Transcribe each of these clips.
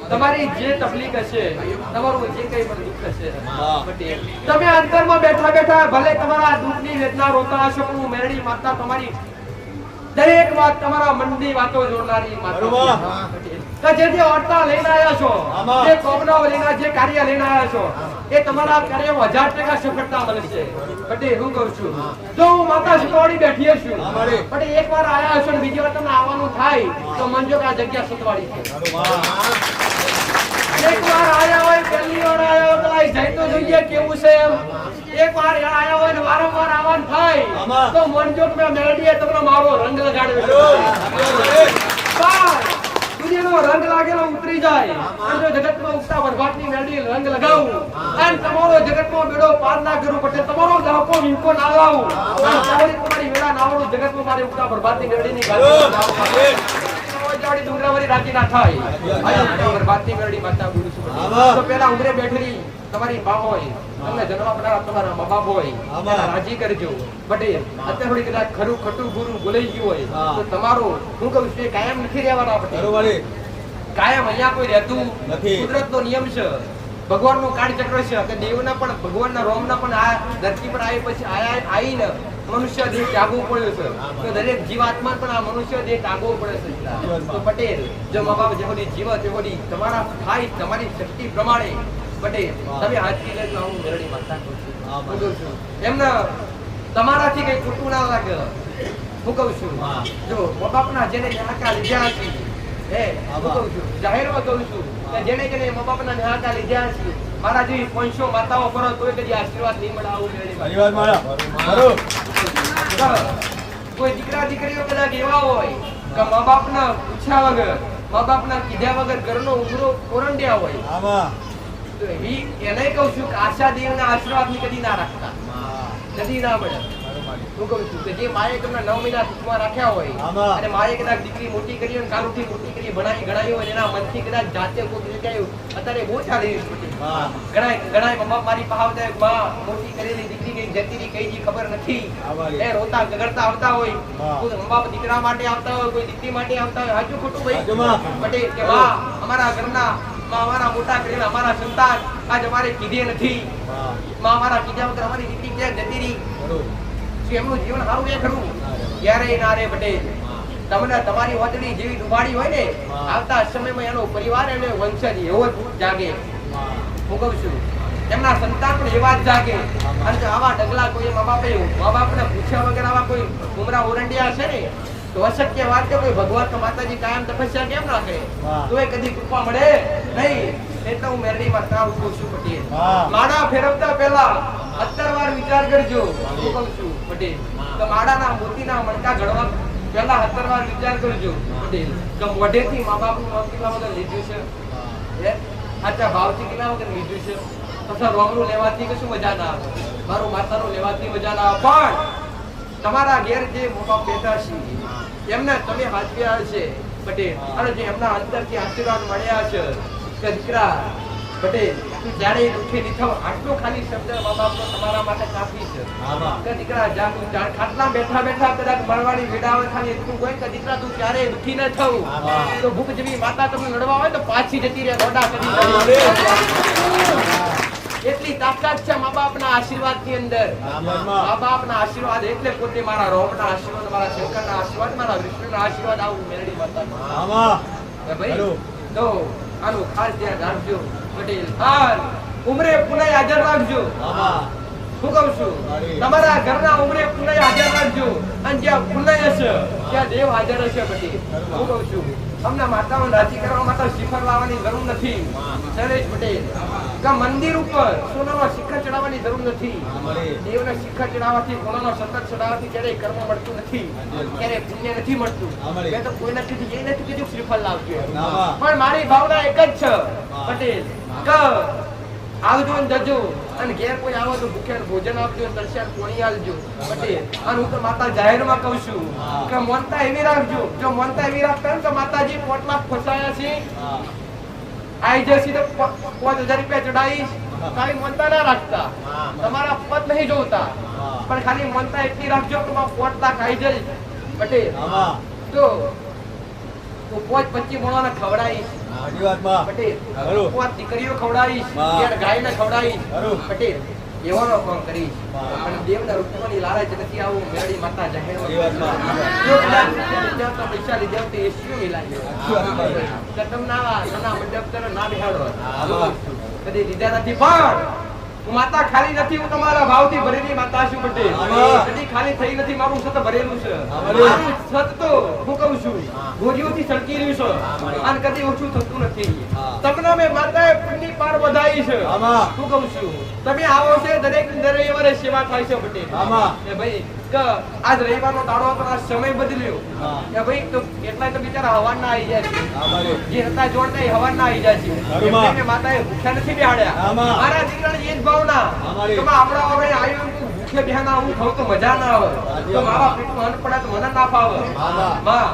તમારી જે તકલીફ હશે, તમારું જે કઈ પણ દુઃખ હશે, પટેલ તમે અંતરમાં બેઠા બેઠા ભલે તમારા દુઃખની વેદના રોતા હશો, પણ મેરડી માતા તમારી દરેક વાત તમારા મનની વાતો જોનારી માતા કે જે વાર્તા લઈને આવ્યા છો, જે કોમનાઓ લઈને, જે કાર્ય લઈને આવ્યા છો, એ તમારા કાર્ય 1000% સફળતા મળશે. પટેલ હું કહું છું, જો હું માતા સતવાડી બેઠી છું, પટેલ એકવાર આયા હશો ને બીજી વાર તમને આવવાનું થાય તો મનજો કે આ જગ્યા સતવાડી છે. એકવાર આયા હોય, પહેલી વાર આયા હોય તો જઈ તો જોઈએ કેવું છે એમ. એકવાર આયા હોય ને વારંવાર આવવાનું થાય તો મનજો કે મેરડીએ તમને મારો રંગ લગાડ્યો દુનિયાનો રંગ લાગેલો ઉતરી જાય. અને જો જગતમાં ઉગતા વરઘાટની મેરડી રંગ લગાવું અને તમારો જગતમાં બેડો પાર ના કરું, પટેલ તમારો લાખો વિંકો ના લાવું અને તમારી વેળા નાવડું જગતમાં મારે ઉગતા વરઘાટની મેરડીની ગાડી જાડી ડુંગરાવરી રાજી ના થાય. આયો વરઘાટની મેરડી માતા ગુરુ છું. તો પેલા ઉંગરે બેઠેલી તમારી બા હોય, તમને જન્મ આપનારા તમારા મા બાપ હોય, એના રાજી કરજો. પટેલ અત્યારે થોડી કદાચ ખરું ખોટું ગુરુ બોલાઈ ગયું હોય તો તમારો હું કહું છું કાયમ નથી રહેવાના. પટેલ કાયમ અહીંયા કોઈ રહેતું નથી. કુદરતનો નિયમ છે, ભગવાનનું કાર્યચક્ર છે કે દેવના પણ ભગવાનના રોમના પણ આ ધરતી પર આવી પછી આવીને મનુષ્ય દેહ ત્યાગવું પડ્યો છે. તો દરેક જીવાત્મા પણ આ મનુષ્ય દેહ ત્યાગવો પડે છે. તો પટેલ જો મા બાપ જેવડી જીવત એવડી તમારા થાય તમારી શક્તિ પ્રમાણે પટેલ તમે આજથી લઈને હું મેરડી માતા કહું છું એમને તમારાથી કઈ ખોટું ના લાગે. હું કહું છું જો મા બાપના જેને ન્યાકા લીધા છે હું કહું છું જાહેરમાં કહું છું કે જેને જેને મા બાપના ન્યાકા લીધા છે મારા જેવી 500 માતાઓ કરો તોય કદી આશીર્વાદ નહીં મળે. આવું મેરડી કોઈ દીકરા દીકરીઓ કદાચ એવા હોય કે મા બાપના પૂછ્યા વગર, મા બાપના કીધા વગર ઘરનો ઉમરો કોરંડિયા હોય તો એને કહું છું કે આશા દેવના આશીર્વાદ ની કદી ના રાખતા, કદી ના મળે. હું કહું છું કે જે માએ તમને 9 મહિના સુખમાં રાખ્યા હોય અને માએ કદાચ દીકરી મોટી કરી હોય, કાલુથી મોટી કરી ભણાવી ગણાવી હોય, એના મનથી કદાચ જાતે કોઈ જગ્યાએ અત્યારે બહુ ચાલી રહ્યું છે. ઘણા મમ્મા મારી પાસે માં મોટી કરેલી દીકરી કઈ જતી રહી કઈ ખબર નથી, એ રોતા ગગડતા આવતા હોય. કોઈ મમ્મા દીકરા માટે આવતા હોય, કોઈ દીકરી માટે આવતા હોય. હાચું ખોટું ભાઈ પટેલ કે માં અમારા ઘરના અમારા મોટા કરીને અમારા સંતાન આજ અમારે કીધે નથી, માં અમારા કીધા વગર અમારી દીકરી ક્યાં જતી રહી, એમનું જીવન સારું એ ખરું ક્યારે ના રે. પટેલ તમને તમારી વાતડી જેવી ડુબાડી હોય ને આવતા સમયમાં એનો પરિવાર એને વંશજ એવો જ જાગે. હું કહું છું એમના સંતાન પણ એવા જ જાગે. અને જો આવા ડગલા કોઈ મા બાપને પૂછ્યા વગર આવા કોઈ ઉમરા ઓરંડિયા છે ને તો અશક્ય વાત કે કોઈ ભગવાન કે માતાજી કાયમ તપસ્યા કેમ ના કરે તો એ કદી કૃપા મળે નહીં. એટલે હું મેરડી માતા ઉભો છું. પટેલ માળા ફેરવતા પહેલા 17 વાર વિચાર કરજો. હું કહું છું પટેલ કે માળાના મોતીના મણકા ઘડવા પહેલા 17 વાર વિચાર કરજો. પટેલ કે મોઢેથી મા બાપનું નામ કેટલા વગર લીધું છે, સાચા ભાવથી કેટલા વગર લીધું છે. તથા રોમનું લેવાથી કશું મજા ના આવે, મારું માતાનું લેવાથી મજા ના આવે. પણ તમારા ઘેર જે મા બાપ બેઠા છે એમને તમે હાચવ્યા છે પટેલ, અને જે એમના અંતરથી આશીર્વાદ મળ્યા છે કે દીકરા પટેલ તું જ્યારે દુઃખી નહીં થવ, આટલો ખાલી શબ્દ મા બાપનો તમારા માટે કાફી છે કે દીકરા જા તું ખાટલા બેઠા બેઠા કદાચ મળવાની વેડાવે ખાલી એટલું હોય કે દીકરા તું ક્યારે દુઃખી ન થવું. તો ભૂખ જેવી માતા તમને લડવા હોય તો પાછી જતી રહે ગોડા કરી. એટલી તાકાત છે મા બાપના આશીર્વાદની અંદર. મા બાપના આશીર્વાદ એટલે પોતે મારા રોમના આશીર્વાદ, મારા શંકરના આશીર્વાદ, મારા વિષ્ણુના આશીર્વાદ આવું મેરડી માતા ભાઈ. તો આનું ખાસ ધ્યાન રાખજો પટેલ. હાલ ઉમરે પુનાઈ હાજર રાખજો. હું કહું છું તમારા ઘરના ઉમરે પુનાઈ હાજર રાખજો, અને જ્યાં પુનાઈ હશે ત્યાં દેવ હાજર હશે. પટેલ હું કહું છું અમને માતાઓ રાજી કરવા માટે શિખર લાવવાની જરૂર નથી. નરેશ પટેલ કે મંદિર ઉપર સોનાનો શિખર ચડાવવાની જરૂર નથી. દેવને શિખર ચડાવવાથી, સોનાનો સતત ચડાવવાથી ક્યારેય કર્મ મળતું નથી, ક્યારેય પુણ્ય નથી મળતું. મેં તો કોઈના કીધું એ નથી કીધું શ્રીફળ લાવજો, પણ મારી ભાવના એક જ છે પટેલ કે આવજો ને જજો, અને ઘેર કોઈ આવો તો ભૂખે ભોજન આપજો, તરસ્યા કોણી આલજો. પટેલ અને હું તો માતા જાહેરમાં કહું છું કે મનતા એવી રાખજો. જો મનતા એવી રાખતા ને તો માતાજી પોટલા ફસાયા છે આઈ જશે તો 5000 રૂપિયા ચડાવીશ, ખાલી મનતા ના રાખતા, તમારા પદ નહીં જોતા, પણ ખાલી મનતા એટલી રાખજો કે 5 લાખ આવી જાય. પટેલ તો 25 મોણાને ખવડાવીશ, પટેલ પાંચ દીકરીઓ ખવડાવીશ, ગાયને ખવડાવીશ પટેલ એવાનો કામ કરીશ. અને દેવના રૂપની લાલચ નથી આવું મેળી માતા જાહેર તો પૈસા લીધા તો એસી મિલાય તમને મંડપ કરો ના બેહાડો કદી લીધા નથી. પણ હું માતા ખાલી નથી, હું તમારા ભાવથી ભરેલી માતા છું પટેલ. કદી ખાલી થઈ નથી, મારું સત ભરેલું છે. મારું સત તો હું કહું છું ગોરીઓથી સળકી રહ્યું છે અને કદી ઓછું થતું નથી. તમને મેં માતાએ પુણ્યની પાર વધાવી છે. હું કહું છું તમે આવો છે દરેક રવિવારે સેવા થાય છે પટેલ. એ ભાઈ કે આજ રવિવારનો દાડો હતો, આ સમય બદલ્યો કે ભાઈ તો કેટલાય તો બિચારા હવાના આવી જાય છે, જે હતા જોડતા એ હવાના આવી જાય છે. એમને માતાએ ભૂખ્યા નથી બેહાડ્યા. મારા દીકરાને એ જ ભાવના કે આપણા હવે આવ્યું ભૂખ્યા બેહાના હું ખાઉં તો મજા ના આવે, તો મારા પેટમાં અન્ન પડે તો મને ના ફાવે. માં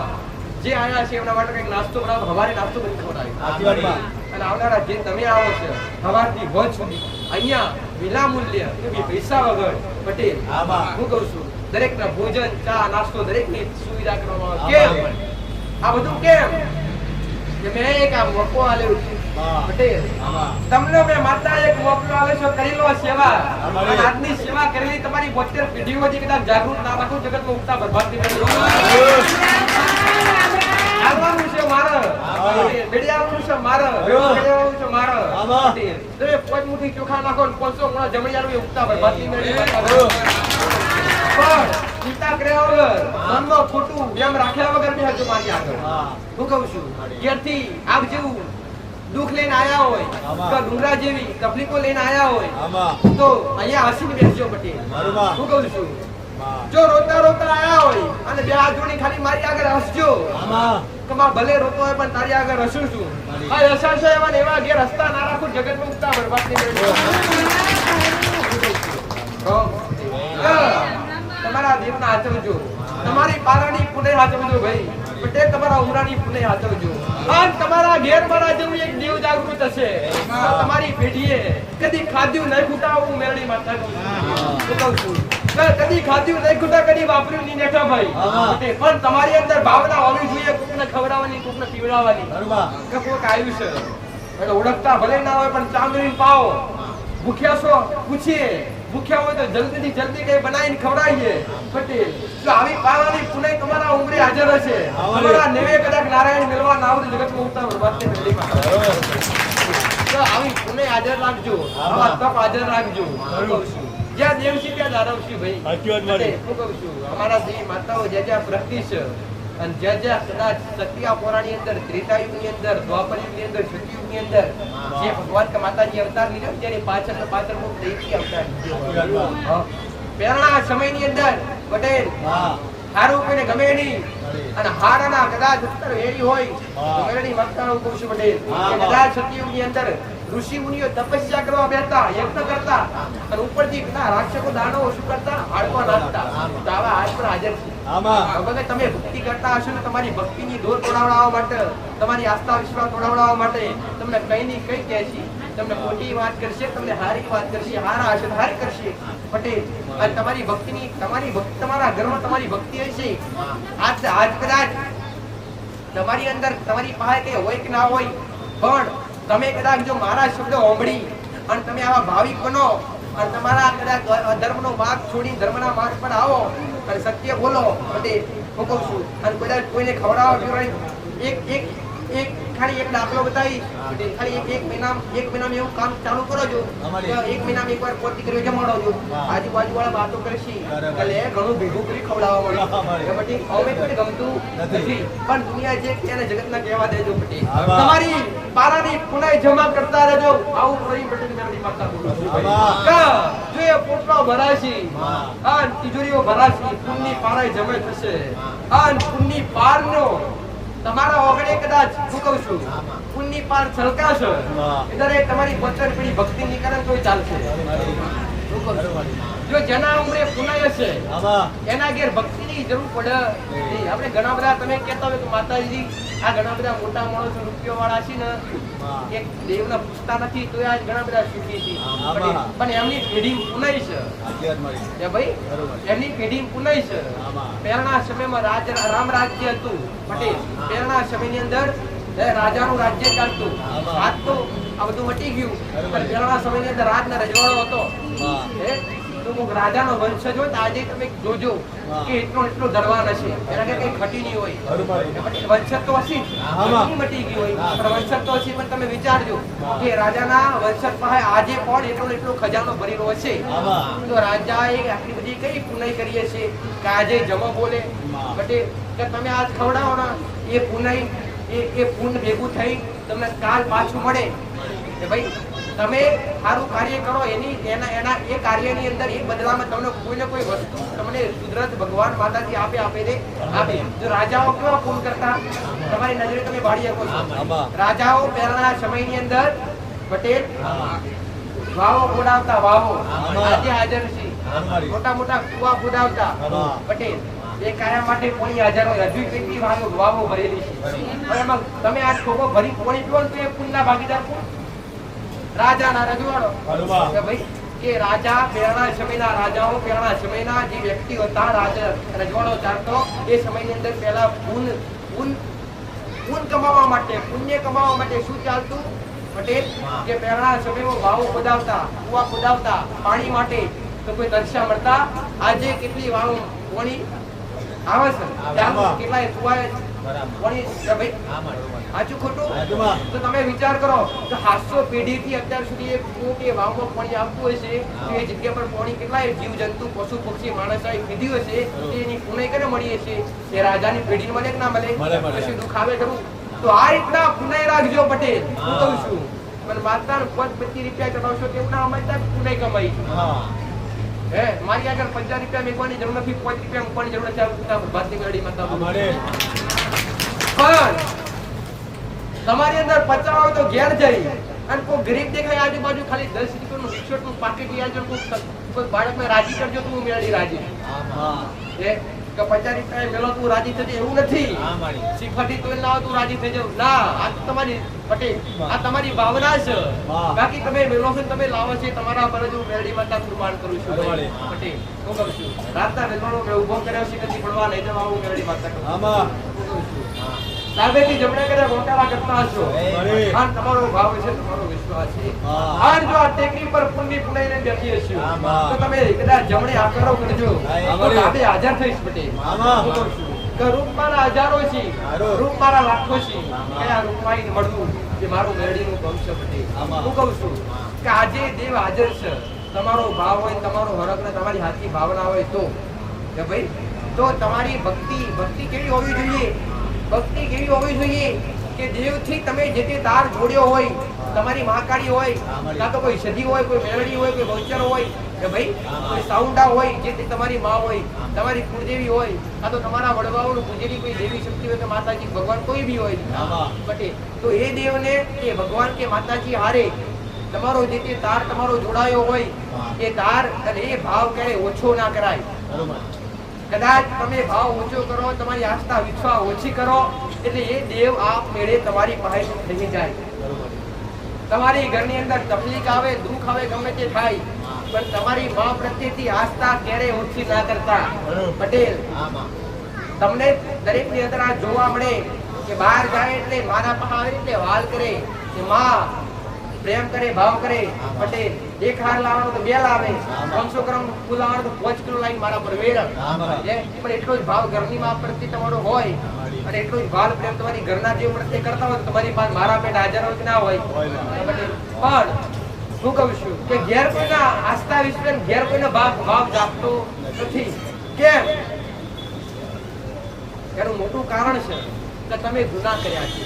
જે આયા છે એમના માટે કઈક નાસ્તો બનાવો, હવારે નાસ્તો બની ખવડાવ્યો. અને આવનારા જે તમે આવો છો સવારથી ભોજ સુધી અહીંયા વિના મૂલ્ય પૈસા વગર પટેલ હું કહું છું દરેક ના ભોજન ચા નાસ્તો દરેક ની સુવિધા કરવામાં આવે. કેમ આ બધું કેમ કે મેં એક આ મોકો આલ્યો છે પટેલ. તમને મેં માતા એક મોકો આલ્યો છે, કરી લો સેવા. આજની સેવા કરેલી તમારી 72 પેઢીઓ જે કદાચ જાગૃત ના રાખો જગતમાં ઉગતા બરબાદ થઈ આવવાનું છે મારે બેડિયાવાનું છે મારે બેડિયાવાનું છે મારે તમે પોચ મુઠ્ઠી ચોખા નાખો ને 500 ગુણા જમણિયાનું એ ઉગતા બરબાદ થઈ મેળી પણ ચિંતા કર્યા વગર મનમાં ખોટું એમ રાખ્યા વગર બે હજુ મારી આગળ હું કહું છું ઘેરથી આપ જેવું દુઃખ લઈને આયા હોય તો ડુંગરા જેવી તકલીફો લઈને આયા હોય તો અહીંયા હસીને બેસજો પટેલ. હું કહું છું જો રોતા રોતા આયા હોય અને બે હાથ જોડી ખાલી મારી આગળ હસજો કમા ભલે રોતો હોય પણ તારી આગળ હસું છું. આ હસાશો એવા ને એવા ઘેર હસતા ના રાખું જગતમાં ઉગતા બરબાદ થઈ તમારા દેવના હાચવજો, તમારી પારાની પુણે હાચવજો ભાઈ પટેલ, તમારા ઉમરાની પુણે હાચવજો. અને તમારા ઘેર મારા જેવું એક દેવ જાગૃત હશે તમારી પેઢીએ કદી ખાધ્યું નહીં ખૂટાવું મેરડી માતા કહું છું કદી ખાધ્યું નહીં ખૂટા કદી વાપર્યું નહીં નેઠા ભાઈ. પણ તમારી અંદર ભાવના હોવી જોઈએ કોકને ખવડાવવાની કોકને પીવડાવવાની કે કોક આવ્યું છે એટલે ઓળખતા ભલે ના હોય પણ ચાંદરી પાવો. ભૂખ્યા છો પૂછીએ, ભૂખ્યા હોય તો જલ્દી જલ્દી કઈ બનાવીને ખવડાવીએ પટેલ. જો આવી પાવાની પુણે તમારા ઉમરે હાજર હશે, તમારા નેવે કદાચ નારાયણ મેળવા ના આવે જગતમાં ઉગતા બરબાદ થઈ મેળીમાં તો આવી પુણે હાજર રાખજો, આવા તપ હાજર રાખજો. જ્યાં દેવસી ત્યાં દારવસી ભાઈ. હું કહું છું અમારા દેવી માતાઓ જ્યાં પ્રતિ છે અને જ્યાં કદાચ સત્યા પોરાની અંદર ત્રેતાયુગની અંદર દ્વાપરયુગની અંદર સતયુગની અંદર જે ભગવાન કે માતાજી અવતાર લીધો ત્યારે પાછળ દૈવી અવતાર લીધો. પહેલા સમયની અંદર પટેલ હારું કોઈને ગમે નહીં અને હારાના કદાચ ઉત્તર વેરી હોય તો મેળડી માતા હું કહું છું પટેલ કદાચ સતયુગની અંદર ઋષિ મુનિઓ તપસ્યા કરવા બેઠતા યજ્ઞ કરતા અને ઉપરથી કેટલા રાક્ષસો દાનવો શું કરતા હાડવા નાખતા. તો આવા હાથ પર હાજર છે. તમે ભક્તિ કરતા હશો ને તમારી ભક્તિની દોર તોડાવડાવવા માટે તમારી આસ્થા વિશ્વાસ તોડાવડાવવા માટે તમને કઈ ની કઈ કહેશે, તમને ખોટી વાત કરશે, તમને હારી વાત કરશે, હારા હશે હારી કરશે પટેલ. અને તમારી ભક્તિની તમારા ઘરમાં તમારી ભક્તિ હશે આજ કદાચ તમારી અંદર તમારી પાસે કઈ હોય કે ના હોય પણ તમે કદાચ જો મારા શબ્દો સાંભળી અને તમે આવા ભાવિક બનો અને તમારા કદાચ અધર્મનો માર્ગ છોડી ધર્મના માર્ગ પર આવો અને સત્ય બોલો પટેલ હું કહું છું. અને કદાચ કોઈને ખવડાવવા એક ખાલી એક દાખલો બતાવી ખાલી એક મહિનામાં એવું કામ ચાલુ કરો છો એક મહિનામાં એકવાર પોત દીકરીઓ જમાડો છો આજુબાજુ વાળા વાતો કરશે એટલે ઘણું ભેગું કરી ખવડાવવા મળે પછી અમે કોઈ ગમતું નથી પણ દુનિયા જે એને જગતના કહેવા દેજો પટેલ. તમારી પારાની પુનાઈ જમા કરતા રહેજો. આવું કરી પટેલ મેળવી માતા બોલું છું જો એ પોટલા ભરાશી અને તિજોરીઓ ભરાશી પુણ્યની પારાઈ જમે થશે અને પુણ્યની પારનો તમારા ઓગણે કદાચ હું કહું છું પુણ્યની પાર છલકાશે એટલે તમારી 72 પેઢી ભક્તિ ની કરે તો ચાલશે. જો જેના ઉમરે પુનાય હશે એના ઘેર ભક્તિની જરૂર પડે નહીં. આપણે ઘણા બધા તમે કહેતા હોય કે માતાજી આ ઘણા બધા મોટા માણસો રૂપિયો વાળા છે ને એક દેવને પૂછતા નથી તો આજ ઘણા બધા સુખી છે પણ એમની પેઢી પુનાય છે ભાઈ એમની પેઢી પુનાય છે. પહેલાના સમયમાં રામ રાજ્ય હતું પટેલ. પહેલાના સમયની અંદર રાજાનું રાજ્ય ચાલતું. આજ તો આ બધું મટી ગયું, પણ પહેલાના સમયની અંદર રાજનો રજવાડો હતો. તો રાજાનો વંશજ હોય તો આજે તમે જોજો કે એટલો ધરવાન હશે, એના કે કઈ ઘટી નહીં હોય. વંશજ તો હશે મટી ગયું હોય, પણ વંશજ તો હશે. પણ તમે વિચારજો કે રાજાના વંશજ પાસે આજે પણ એટલો ખજાનો ભરેલો હશે. તો રાજાએ આટલી બધી કઈ પુનાઈ કરી હશે કે આજે જમો બોલે બટે કે તમે આજ ખવડાવો ને એ પુનાઈ એ પુણ્ય ભેગું થઈ તમને કાલ પાછું મળે કે ભાઈ તમે સારું કાર્ય કરો, એના એ કાર્યની અંદર એ બદલામાં તમને કોઈને કોઈ વસ્તુ તમને કુદરત ભગવાન માતાજી આપે. જો રાજાઓ કેવા પૂન કરતા તમારી નજરે તમે ભાળી શકો છો. રાજાઓ પહેલાના સમયની અંદર પટેલ વાવો ખોડાવતા, વાવો આજે હાજર છે, મોટા મોટા કુવા ખોદાવતા પટેલ. એ કાર્ય માટે પોણી હજારો હજુ કેટલી વાવો ભરેલી છે. એમાં તમે આ ખોખો ભરી પોણી પીવો તો એ પુણ્યના ભાગીદાર કોણ? રાજાના રજવાડો. કે ભાઈ કે રાજા પહેલાના સમયના રાજાઓ, પહેલાના સમયના જે વ્યક્તિઓ હતા, રાજા રજવાડો ચાલતો એ સમયની અંદર પહેલા પુણ્ય કમાવા માટે, પુણ્ય કમાવા માટે શું ચાલતું પટેલ કે પહેલાના સમયમાં વાવો ખોદાવતા, કુવા ખોદાવતા પાણી માટે. તો કોઈ દર્શા મળતા. આજે કેટલી વાવો પાણી આવે છે, કેટલાય કુવા પાણી. ભાઈ સાચું ખોટું? તો તમે વિચાર કરો તો 700 પેઢીથી અત્યાર સુધી એ વાવમાં પાણી આવતું હોય છે. એ જગ્યા પર પાણી કેટલાય જીવ જંતુ, પશુ પક્ષી, માણસે પીધ્યું હશે. એની પુનાઈ કરે મળી હશે. એ રાજાની પેઢી મળે કે ના મળે? કશું દુઃખ આવે ખરું? તો આ રીતના પુનાઈ રાખજો પટેલ. હું કહું છું પણ માતા 25 રૂપિયા કમાવશો તેવું ના સમજતા પુનાઈ કમાઈ. મારી આગળ 50 રૂપિયા મેકવાની જરૂર નથી, 5 રૂપિયા મૂકવાની જરૂર છે. ભારતીય ગાડી માતા પણ તમારી અંદર 50 હોય તો ઘેર જઈ અને કોઈ ગરીબ દેખાય આજુબાજુ ખાલી 10 રૂપિયાનું રિક્ષોટનું પાકેટ લઈ આવજો, કોઈ બાળકને રાજી કરજો તો હું મેળવી રાજી. કે 50 રૂપિયા મેળો તું રાજી થજે એવું નથી. શ્રીફળી તો ના તું રાજી થઈ જાવ ના. આ તમારી પટેલ, આ તમારી ભાવના છે. બાકી તમે મેળો છો, તમે લાવો છે તમારા પર જ હું મેળવી માતા કુરબાન કરું છું. પટેલ હું કરું છું રાતના રજવાડો મેં ઉભો કર્યો છે, નથી પડવા લઈ જવા હું મેળવી માતા કરું છું. સાબેથી જમણે કરે ગોટાળા કરતા હશો. આ તમારો ભાવ છે, તમારો વિશ્વાસ છે. આજ જો આ ટેકરી પર પુણ્ય પુનાઈને બેઠી હશો તો તમે કદાચ જમણે આકારો કરજો તો ડાબે હાજર થઈશ પટેલ. કે રૂપ મારા હજારો છે, રૂપ મારા લાખો છે. કયા રૂપમાં મળવું જે મારું મેળીનું ભવિષ્ય પટેલ. હું કહું છું કે આજે દેવ હાજર છે. તમારો ભાવ હોય, તમારો હરખ ને તમારી હાથી ભાવના હોય તો કે ભાઈ તો તમારી ભક્તિ કેવી હોવી જોઈએ? ભક્તિ કેવી હોવી જોઈએ કે દેવથી તમે જે તે તાર જોડ્યો હોય, તમારી મહાકાળી હોય, કાં તો કોઈ સધી હોય, કોઈ મેળડી હોય, કોઈ બહુચર હોય કે ભાઈ કોઈ સાઉન્ડા હોય, જે તે તમારી માં હોય, તમારી કુળદેવી હોય, કાં તો તમારા વડવાઓનું પૂજેલી કોઈ દેવી શક્તિ હોય કે માતાજી ભગવાન કોઈ બી હોય બટે તો એ દેવને એ ભગવાન કે માતાજી હારે તમારો જે તે તાર તમારો જોડાયો હોય એ તાર અને એ ભાવ ક્યારે ઓછો ના કરાય. કદાચ તમે ભાવ ઓછો કરો, તમારી આસ્થા વિશ્વાસ ઓછી કરો એટલે એ દેવ આપ મેળે તમારી પાસે થઈ જાય. તમારી ઘરની અંદર તકલીફ આવે, દુઃખ આવે, ગમે તે થાય પણ તમારી માં પ્રત્યેથી આસ્થા ક્યારે ઓછી ના કરતા પટેલ. તમને દરેક ની અંદર આ જોવા મળે કે બહાર જાય એટલે મારા પાસે આવે એટલે વાલ કરે કે માં પ્રેમ કરે, ભાવ કરે પટેલ. એક હાર લાવવાનો તો 2 લાવે, 500 ગ્રામ ફૂલ લાવવાનો તો 5 કિલો લાઈન મારા પર વેર. પણ એટલો જ ભાવ ઘરની માં પ્રત્યે તમારો હોય અને એટલો જ ભાવ પ્રેમ તમારી ઘરના જીવ પ્રત્યે કરતા હોય તમારી પાસે મારા પેટ હાજર હોય કે ના હોય પટેલ. પણ હું કહું છું કે ઘેર કોઈના આસ્થા વિશ્વાસ, ઘેર કોઈનો ભાવ જાગતો નથી. કેમ? એનું મોટું કારણ છે કે તમે ગુનાહ કર્યા છે.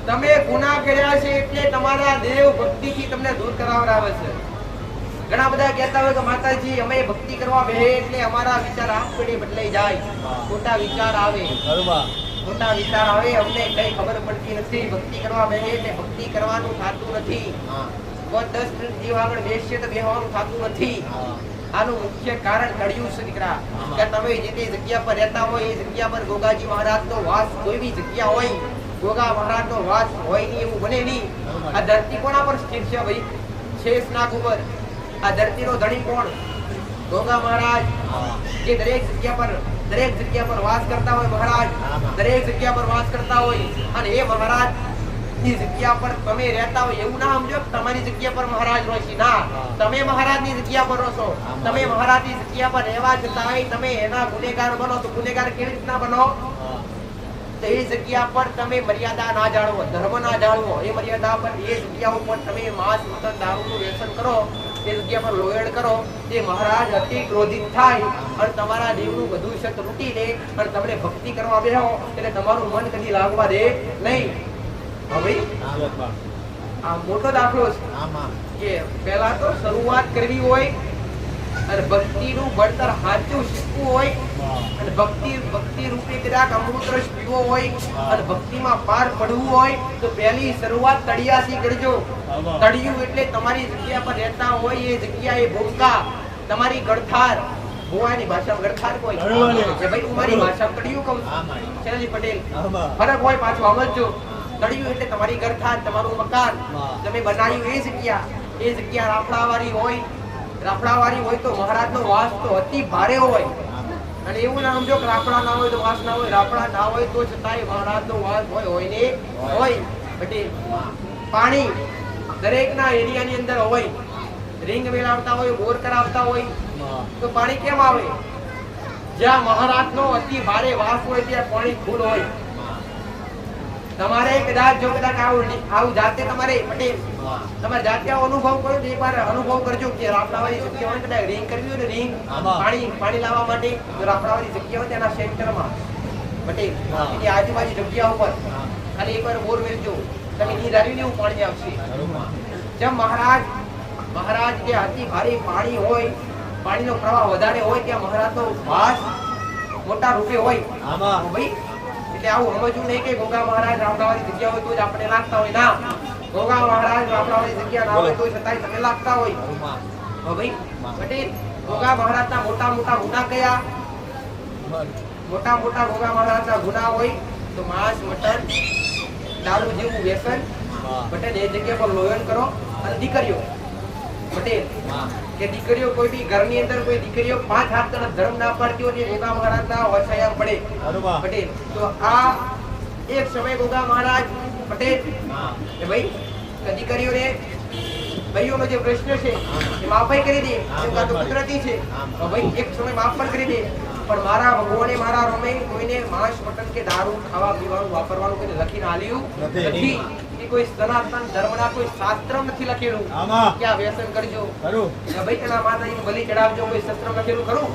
તમે ગુનાહ કર્યા છે એટલે તમારા દેવ ભક્તિથી તમને દૂર કરાવરાવે છે. ઘણા બધા કહેતા હોય કે માતાજી અમે ભક્તિ કરવા બેહે એટલે અમારા વિચાર આપ પેઢી બદલાઈ જાય, ખોટા વિચાર આવે, ખોટા વિચાર આવે, અમને કઈ ખબર પડતી નથી. ભક્તિ કરવા બેહે એટલે ભક્તિ કરવાનું થતું નથી. 10 મિનિટ જીવ આગળ બેસીએ તો બેહવાનું થતું નથી. આનું મુખ્ય કારણ કળિયુગ છે દીકરા. કે તમે જે તે જગ્યા પર રહેતા હોય એ જગ્યા પર ગોગાજી મહારાજનો વાસ કોઈ બી જગ્યા હોય, ગોગા મહારાજનો વાસ હોય નહીં એવું બને નહીં. આ ધરતી કોના પર સ્થિર છે ભાઈ? શેષનાગ ઉપર. આ ધરતીનો ધણી કોણ? ગોગા મહારાજ. જે દરેક જગ્યા પર દરેક જગ્યા પર વાસ કરતા હોય મહારાજ, દરેક જગ્યા પર વાસ કરતા હોય, અને એ મહારાજ ની જગ્યા પર તમે રહેતા હોય એવું ના સમજો કે તમારી જગ્યા પર મહારાજ રહો છે. ના, તમે મહારાજ ની જગ્યા પર રહો છો. તમે મહારાજ ની જગ્યા પર રહેવા છતાંય તમે એના ગુનેગાર બનો તો ગુનેગાર કેવી રીતના બનો? તો એ જગ્યા પર તમે મર્યાદા ના જાળવો, ધર્મ ના જાળવો, એ મર્યાદા પર એ જગ્યા ઉપર તમે માંસ મટન દારૂનું વ્યસન કરો, એ જગ્યા પર લોયડ કરો, તે મહારાજ અતિ ક્રોધિત થાય અને તમારા દેવનું બધું શત લૂંટી લે અને તમને ભક્તિ કરવા બેહો એટલે તમારું મન કદી લાગવા દે નહીં. હવે આ મોટો દાખલો છે કે પહેલા તો શરૂઆત કરવી હોય અને ભક્તિનું ભણતર સાચું શીખવું હોય અને ભક્તિ રૂપે કદાચ અમૃત રસ પીવો હોય અને ભક્તિમાં પાર પડવું હોય તો પહેલી શરૂઆત તળિયાથી કરજો. તળિયું એટલે તમારી જગ્યા પર રહેતા હોય એ જગ્યાએ ભૂમકા, તમારી ગળથાર, ભુવાની ભાષામાં ગળથાર કોઈ છે ભાઈ, હું મારી ભાષામાં તળિયું કહું છું. શેનાજી પટેલ ફરક હોય પાછું સમજજો. તળિયું એટલે તમારી ગળથાર, તમારું મકાન તમે બનાવ્યું એ જગ્યા રાફડાવાળી હોય તો મહારાજનો વાસ તો અતિ ભારે હોય. અને એવું ના સમજો કે રાફડા ના હોય તો વાસ ના હોય, રાફડા ના હોય તો છતાંય મહારાજનો વાસ હોય ને હોય. પટેલ પાણી દરેકના એરિયાની અંદર હોય, રિંગ મેળવતા હોય, બોર કરાવતા હોય તો પાણી કેમ આવે? જ્યાં મહારાજનો અતિ ભારે વાસ હોય ત્યાં પાણી ફૂલ હોય. તમારે કદાચ આવું જાતે તમારે પટેલ તમારે જાતે અનુભવ કરો, એકવાર અનુભવ કરજો કે રાફડાવાળી જગ્યા હોય કદાચ રિંગ કરવી હોય ને, રિંગ પાણી લાવવા માટે તો રાફડાવાળી જગ્યા હોય તેના સેન્ટરમાં પટેલ એની આજુબાજુ જગ્યા ઉપર ખાલી એકવાર બોર વેચજો, તમે નીર આવી એવું પાણી આવશે. જેમ મહારાજ કે અતિ ભારે પાણી હોય, પાણીનો પ્રવાહ વધારે હોય ત્યાં મહારાજનો વાસ મોટા રૂપે હોય. ભાઈ એટલે આવું સમજવું નહીં કે ગોગા મહારાજ રાફડાવાળી જગ્યા હોય તો જ આપણે લાગતા હોય. ના, ગોગા મહારાજ રાફડાવાળી જગ્યા ના હોય તો છતાંય તમે લાગતા હોય. ભાઈ પટેલ ગોગા મહારાજના મોટા ગુના કયા? મોટા ગોગા મહારાજના ગુના હોય તો માંસ મટન દારૂ જેવું વ્યસન. પટેલ એ જગ્યા પર લોયન કરો. અને દીકરીઓ પટેલ કે દીકરીઓ કોઈ બી ઘરની અંદર કોઈ દીકરીઓ 5 હાથ તરફ ધર્મ ના પાડતી હોય ગોગા મહારાજના વછાયા પડે. પટેલ તો આ એક સમય ગોગા મહારાજ પટેલ કે ભાઈ દીકરીઓને ભાઈઓનો જે પ્રશ્ન છે એ માફાઈ કરી દે, તો કુદરતી છે. તો ભાઈ એક સમય માફ પણ કરી દે, પણ મારા ભગવાને મારા રમે કોઈને માંસ મટન કે દારૂ ખાવા પીવાનું વાપરવાનું કોઈ લખીને આલ્યું નથી. કોઈ સનાતન ધર્મના કોઈ શાસ્ત્ર નથી લખેલું કે આ વ્યસન કરજો ભાઈ, એના માતાજીને બલિ ચડાવજો, કોઈ શાસ્ત્ર લખેલું ખરું?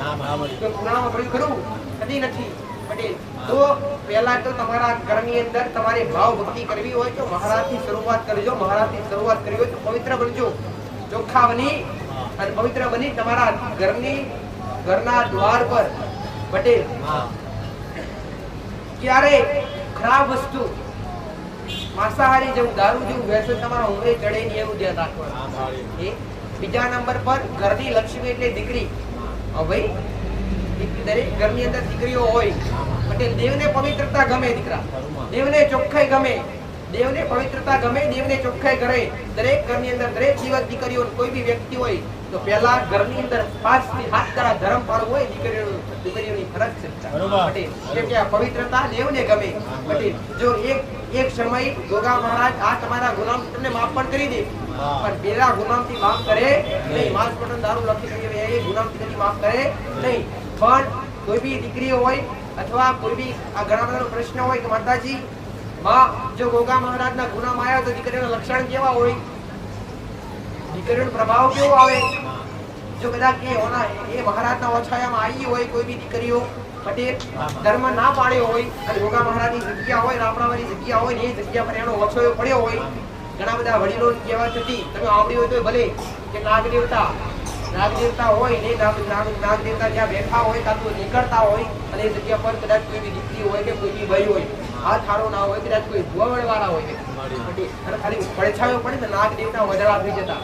કોઈ પુરાણમાં પડ્યું ખરું? કદી નથી. પટેલ તો પહેલા તો તમારા ઘરની અંદર તમારે ભાવ ભક્તિ કરવી હોય તો મહારાજથી શરૂઆત કરજો. મહારાજથી શરૂઆત કરવી હોય તો પવિત્ર બનજો, ચોખ્ખા બની અને પવિત્ર બની તમારા ઘરના દ્વાર પર પટેલ ક્યારે ખરાબ વસ્તુ માંસાહારી જેવું દારૂ જેવું વ્યસન તમારા ઉંમરે ચડે નહીં એવું ધ્યાન રાખવાનું. બીજા નંબર પર ઘરની લક્ષ્મી એટલે દીકરી. ભાઈ દરેક ઘરની અંદર દીકરીઓ હોય પટેલ દેવને પવિત્રતા ગમે, દીકરા દેવને ચોખ્ખાઈ ગમે, દેવને પવિત્રતા ગમે, દેવને ચોખ્ખાઈ કરે. દરેક ઘરની અંદર દરેક જીવત દીકરીઓ કોઈ બી વ્યક્તિ હોય તો પહેલા ઘરની અંદર 5 થી 7 કરા ધર્મ પાડવું હોય દીકરીઓની ફરજ છે પટેલ. કેમ કે આ પવિત્રતા દેવને ગમે. પટેલ જો એક સમય ગોગા મહારાજ આ તમારા ગુનામ તમને માફ પણ કરી દે, પણ પેલા ગુનામથી માફ કરે નહીં. માંસ મટન દારૂ લખી એ ગુનામથી કદી માફ કરે નહીં. પણ કોઈ બી દીકરીઓ હોય અથવા કોઈ બી આ ઘણા બધાનો પ્રશ્ન હોય કે માતાજી જો ગોગા મહારાજના ગુનામાં આવ્યા તો દીકરીઓના લક્ષણ કેવા હોય, દીકરીઓનો પ્રભાવ કેવો આવે? જો કદાચ એ મહારાજના ઓછાયામાં આવી હોય કોઈ બી દીકરીઓ પટેલ ધર્મ ના પાડ્યો હોય અને ગોગા મહારાજની જગ્યા હોય, રાફડાવાળી જગ્યા હોય ને એ જગ્યા પર એનો ઓછો પડ્યો હોય, ઘણા બધા વડીલો કહેવા છતી તમે આવડી હોય તો ભલે કે નાગદેવતા હોય ને નાગદેવતા જ્યાં બેઠા હોય કાં તો નીકળતા હોય અને એ જગ્યા પર કદાચ કોઈ બી દીકરી હોય કે કોઈ બી ભાઈ હોય, હાથ થાળો ના હોય, કદાચ કોઈ ભુવાવડ વાળા હોય અને ખાલી પડછાયો પડે તો નાગદેવતા વધારા થઈ જતા.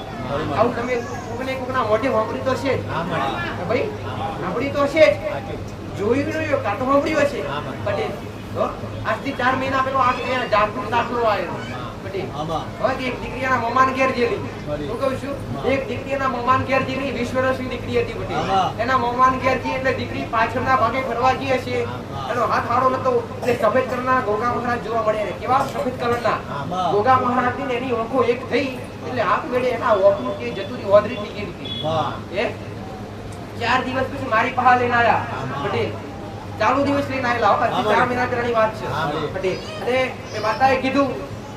આવું તમે કોકના મોઢે સાંભળ્યું તો છે જ ભાઈ, સાંભળ્યું તો છે જ, જોયું નહીં કાં તો સાંભળ્યું છે. પટેલ આજથી 4 મહિના પેલો જાગૃત દાખલો આવ્યો પટેલ હવે એક દીકરી એના મમાન ઘેર જેલી હું કહું છું એક દીકરી એના મમાન ઘેર જેલી 20 વર્ષની દીકરી હતી પટેલ એના મમાન ઘેર જી એટલે દીકરી પાછળના ભાગે ફરવા જઈ હશે એનો હાથ હારો નતો એટલે સફેદ કલરના ગોગા મહારાજ જોવા મળે ને કેવા સફેદ કલરના ગોગા મહારાજ ની એની ઓખો એક થઈ એટલે આપ વેડે એના ઓખનું કે જતું રી ઓદરી નીકળી હતી એ 4 દિવસ પછી મારી પાસે લઈને આયા પટેલ ચાલુ દિવસ લઈને આવેલા હતા 4 મહિના પહેલાની વાત છે પટેલ અને એ માતાએ કીધું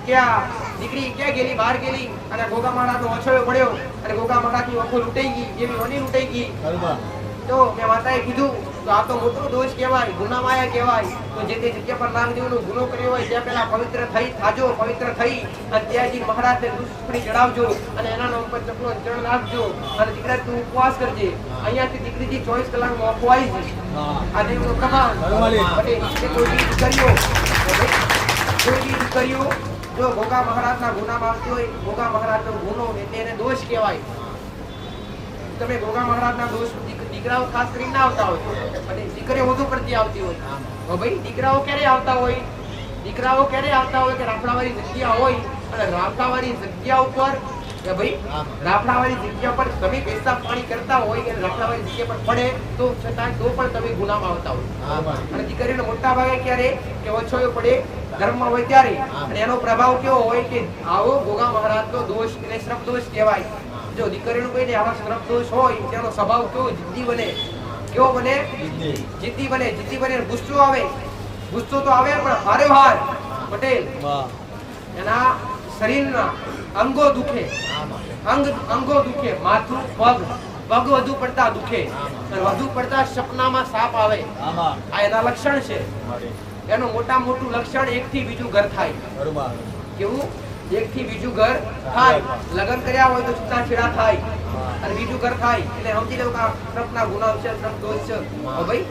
કે આ દીકરી ક્યાં ગયેલી બહાર ગયેલી અને ગોગા મહારાજનો ઓછો પડ્યો અને ગોગા મહારાજની ઓખો લૂંટાઈ ગઈ એવી ઓની લૂંટાઈ ગઈ તો મેં માતાએ કીધું તો આ તો મોટો દોષ કહેવાય ગુનામાયા કહેવાય તો જે તે જગ્યા પર નાગદેવનો ગુનો કર્યો હોય ત્યાં પહેલા પવિત્ર થઈ થાજો પવિત્ર થઈ અને ત્યાંથી મહારાજને દુષ્પણી ચડાવજો અને એના નામ પર ચપલો ચણ નાખજો અને દીકરા તું ઉપવાસ કરજે અહીંયાથી દીકરીજી 24 કલાકમાં ઓખો આવી જશે આ દેવનો કમાલ કોઈ બી કર્યો જો ગોગા મહારાજના ગુનામાં આવતી હોય ગોગા મહારાજનો ગુનો એટલે એને દોષ કહેવાય તમે ગોગા મહારાજના દોષ દીકરાઓ ખાસ કરીને ના આવતા હોય અને દીકરીઓ વધુ પડતી આવતી હોય તો ભાઈ દીકરાઓ ક્યારે આવતા હોય કે રાફડાવાળી જગ્યા હોય અને રાફડાવાળી જગ્યા ઉપર કે ભાઈ રાફડાવાળી જગ્યા પર તમે પેશાબ પાણી કરતા હોય અને રાફડાવાળી જગ્યા પર પડે તો છતાં તો પણ તમે ગુનામાં આવતા હોય અને દીકરીનો મોટા ભાગે ક્યારે કે ઓછો પડે ધર્મમાં હોય ત્યારે અને એનો પ્રભાવ કેવો હોય કે આવો ગોગા મહારાજનો દોષ એટલે શ્રપ દોષ કહેવાય જો દીકરીનું કહીને આવા શ્રપ દોષ હોય તેનો સ્વભાવ કેવો જિદ્દી બને કેવો બને જિદ્દી બને ગુસ્સો આવે ગુસ્સો તો આવે પણ હારે હાર પટેલ એના શરીરના અંગો દુખે અંગો દુખે માથું પગ વધુ પડતા દુખે અને વધુ પડતા સપનામાં સાપ આવે આ એના લક્ષણ છે એનું મોટું લક્ષણ એક થી બીજું ઘર થાય બરોબર કેવું એક થી બીજું ઘર થાય લગ્ન કર્યા હોય તો છૂટાછેડા થાય અને બીજું ઘર થાય એટલે સમજી લો કે શ્રપના ગુના છે શ્રપ દોષ છે ભાઈ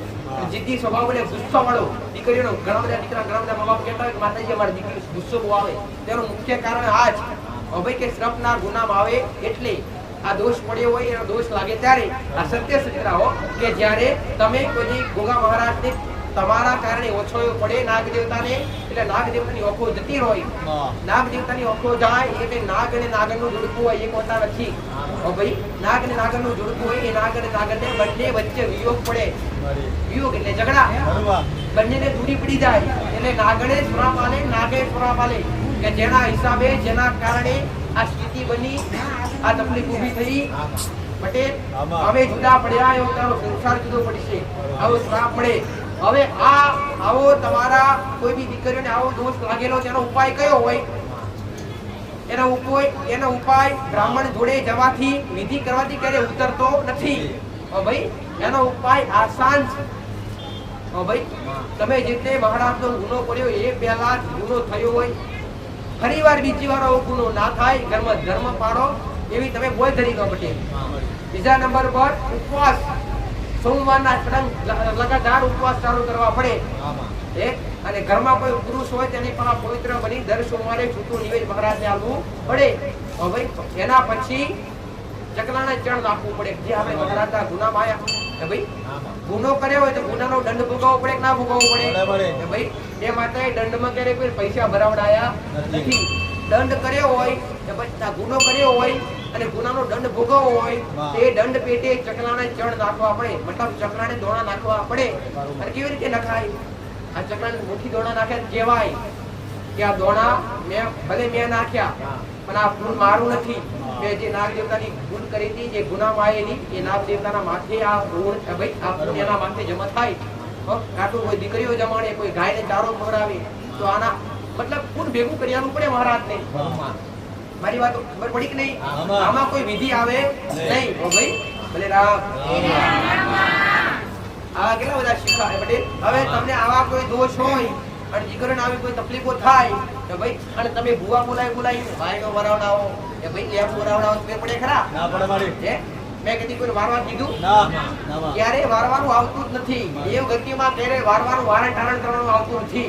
જિદ્દી સ્વભાવ બને ગુસ્સો વાળો દીકરીનો ઘણા બધા મા બાપ કહેતા હોય કે માતાજી અમારી દીકરી ગુસ્સો બહુ આવે તેનું મુખ્ય કારણ આ જ ભાઈ કે શ્રપના ગુનામાં આવે એટલે આ દોષ પડ્યો હોય એનો દોષ લાગે ત્યારે આ સત્ય સચરાવો કે જ્યારે તમે કોઈ ગોગા મહારાજને તમારા કારણે ઓછો પડે નાગ દેવતાને એટલે નાગ દેવતાની ઓખો જતી હોય નાગ દેવતાની ઓખો જાય એટલે નાગ અને નાગરનું જોડકું હોય એક હોતા નથી ભાઈ નાગ અને નાગરનું જોડકું હોય એ નાગ અને નાગરને બંને વચ્ચે વિયોગ પડે વિયોગ એટલે ઝઘડા બંનેને દૂરી પડી જાય એટલે નાગણે શ્રાપ આલે નાગે શ્રાપ આલે કે જેના હિસાબે જેના કારણે આ સ્થિતિ બની આ તકલીફ ઊભી થઈ પટેલ અમે જુદા પડ્યા એવો તારો સંસાર જુદો પડશે આવો શ્રાપ મળે હવે આવો તમારા કોઈ બી દીકરીઓને આવો દોષ લાગેલો તેનો ઉપાય કયો હોય એનો ઉપાય બ્રાહ્મણ જોડે જવાથી વિધિ કરવાથી ક્યારે ઉતરતો નથી ભાઈ એનો ઉપાય આસાન છે ભાઈ તમે જેટલે મહારાજનો ગુનો કર્યો એ પહેલા ગુનો થયો હોય ફરીવાર બીજી વાર આવો ગુનો ના થાય ઘરમાં ધર્મ પાડો એવી તમે બોય ધરી ગયો પટેલ બીજા નંબર પર ઉપવાસ સોમવારના લગાતાર ઉપવાસ ચાલુ કરવા પડે અને ઘરમાં કોઈ પુરુષ હોય તેની પણ પવિત્ર બની દર સોમવારે છૂટું નિવેદ મહારાજને આપવું પડે હવે એના પછી ચકલાને ચણ નાખવું પડે જે આપણે મહારાજના ગુનામાં આવ્યા ભાઈ ગુનો કર્યો હોય તો ગુનાનો દંડ ભોગવવો પડે કે ના ભોગવવો પડે ભાઈ એ માતાએ દંડમાં ક્યારે કોઈ પૈસા ભરાવડાયા નથી દંડ કર્યો હોય કે પછી ગુનો કર્યો હોય અને ગુનાનો દંડ ભોગવવો હોય તે દંડ પેટે ચકલાને ચણ નાખવા પડે મતલબ ચકલાને દોણા નાખવા પડે અને કેવી રીતે નખાય આ ચકલાને મુઠ્ઠી દોણા નાખે કહેવાય કે આ દોણા મેં નાખ્યા પણ આ ભૂલ મારું નથી મેં જે નાગ દેવતાની ભૂલ કરી હતી જે ગુનામાં આવેલી એ નાગ દેવતાના માથે આ ઋણ ભાઈ આ પુણ્ય એના માથે જમા થાય કાટું કોઈ દીકરીઓ જમાડે કોઈ ગાયને ચારો ખવડાવે તો આના મતલબ કોણ ભેગું કર્યાનું પડે મહારાજને મારી વાત ખબર પડી કે નહીં આમાં કોઈ વિધિ આવે નહીં ભાઈ ભલે રામ આવા કેટલા બધા શીખાય પટેલ હવે તમને આવા કોઈ દોષ હોય અને દીકરીને આવી કોઈ તકલીફો થાય તો ભાઈ અને તમે ભૂવા બોલાવી ભાઈનો વરાવડાવો કે ભાઈ લેબ વરાવડાવો તો પડે ખરા ના પડે મારી મેં કદી કોઈ વારવા કીધું ના ક્યારે વારવાનું આવતું જ નથી દેવ ગતિમાં ક્યારે વારવાનું વારણ ટારણ કરવાનું આવતું નથી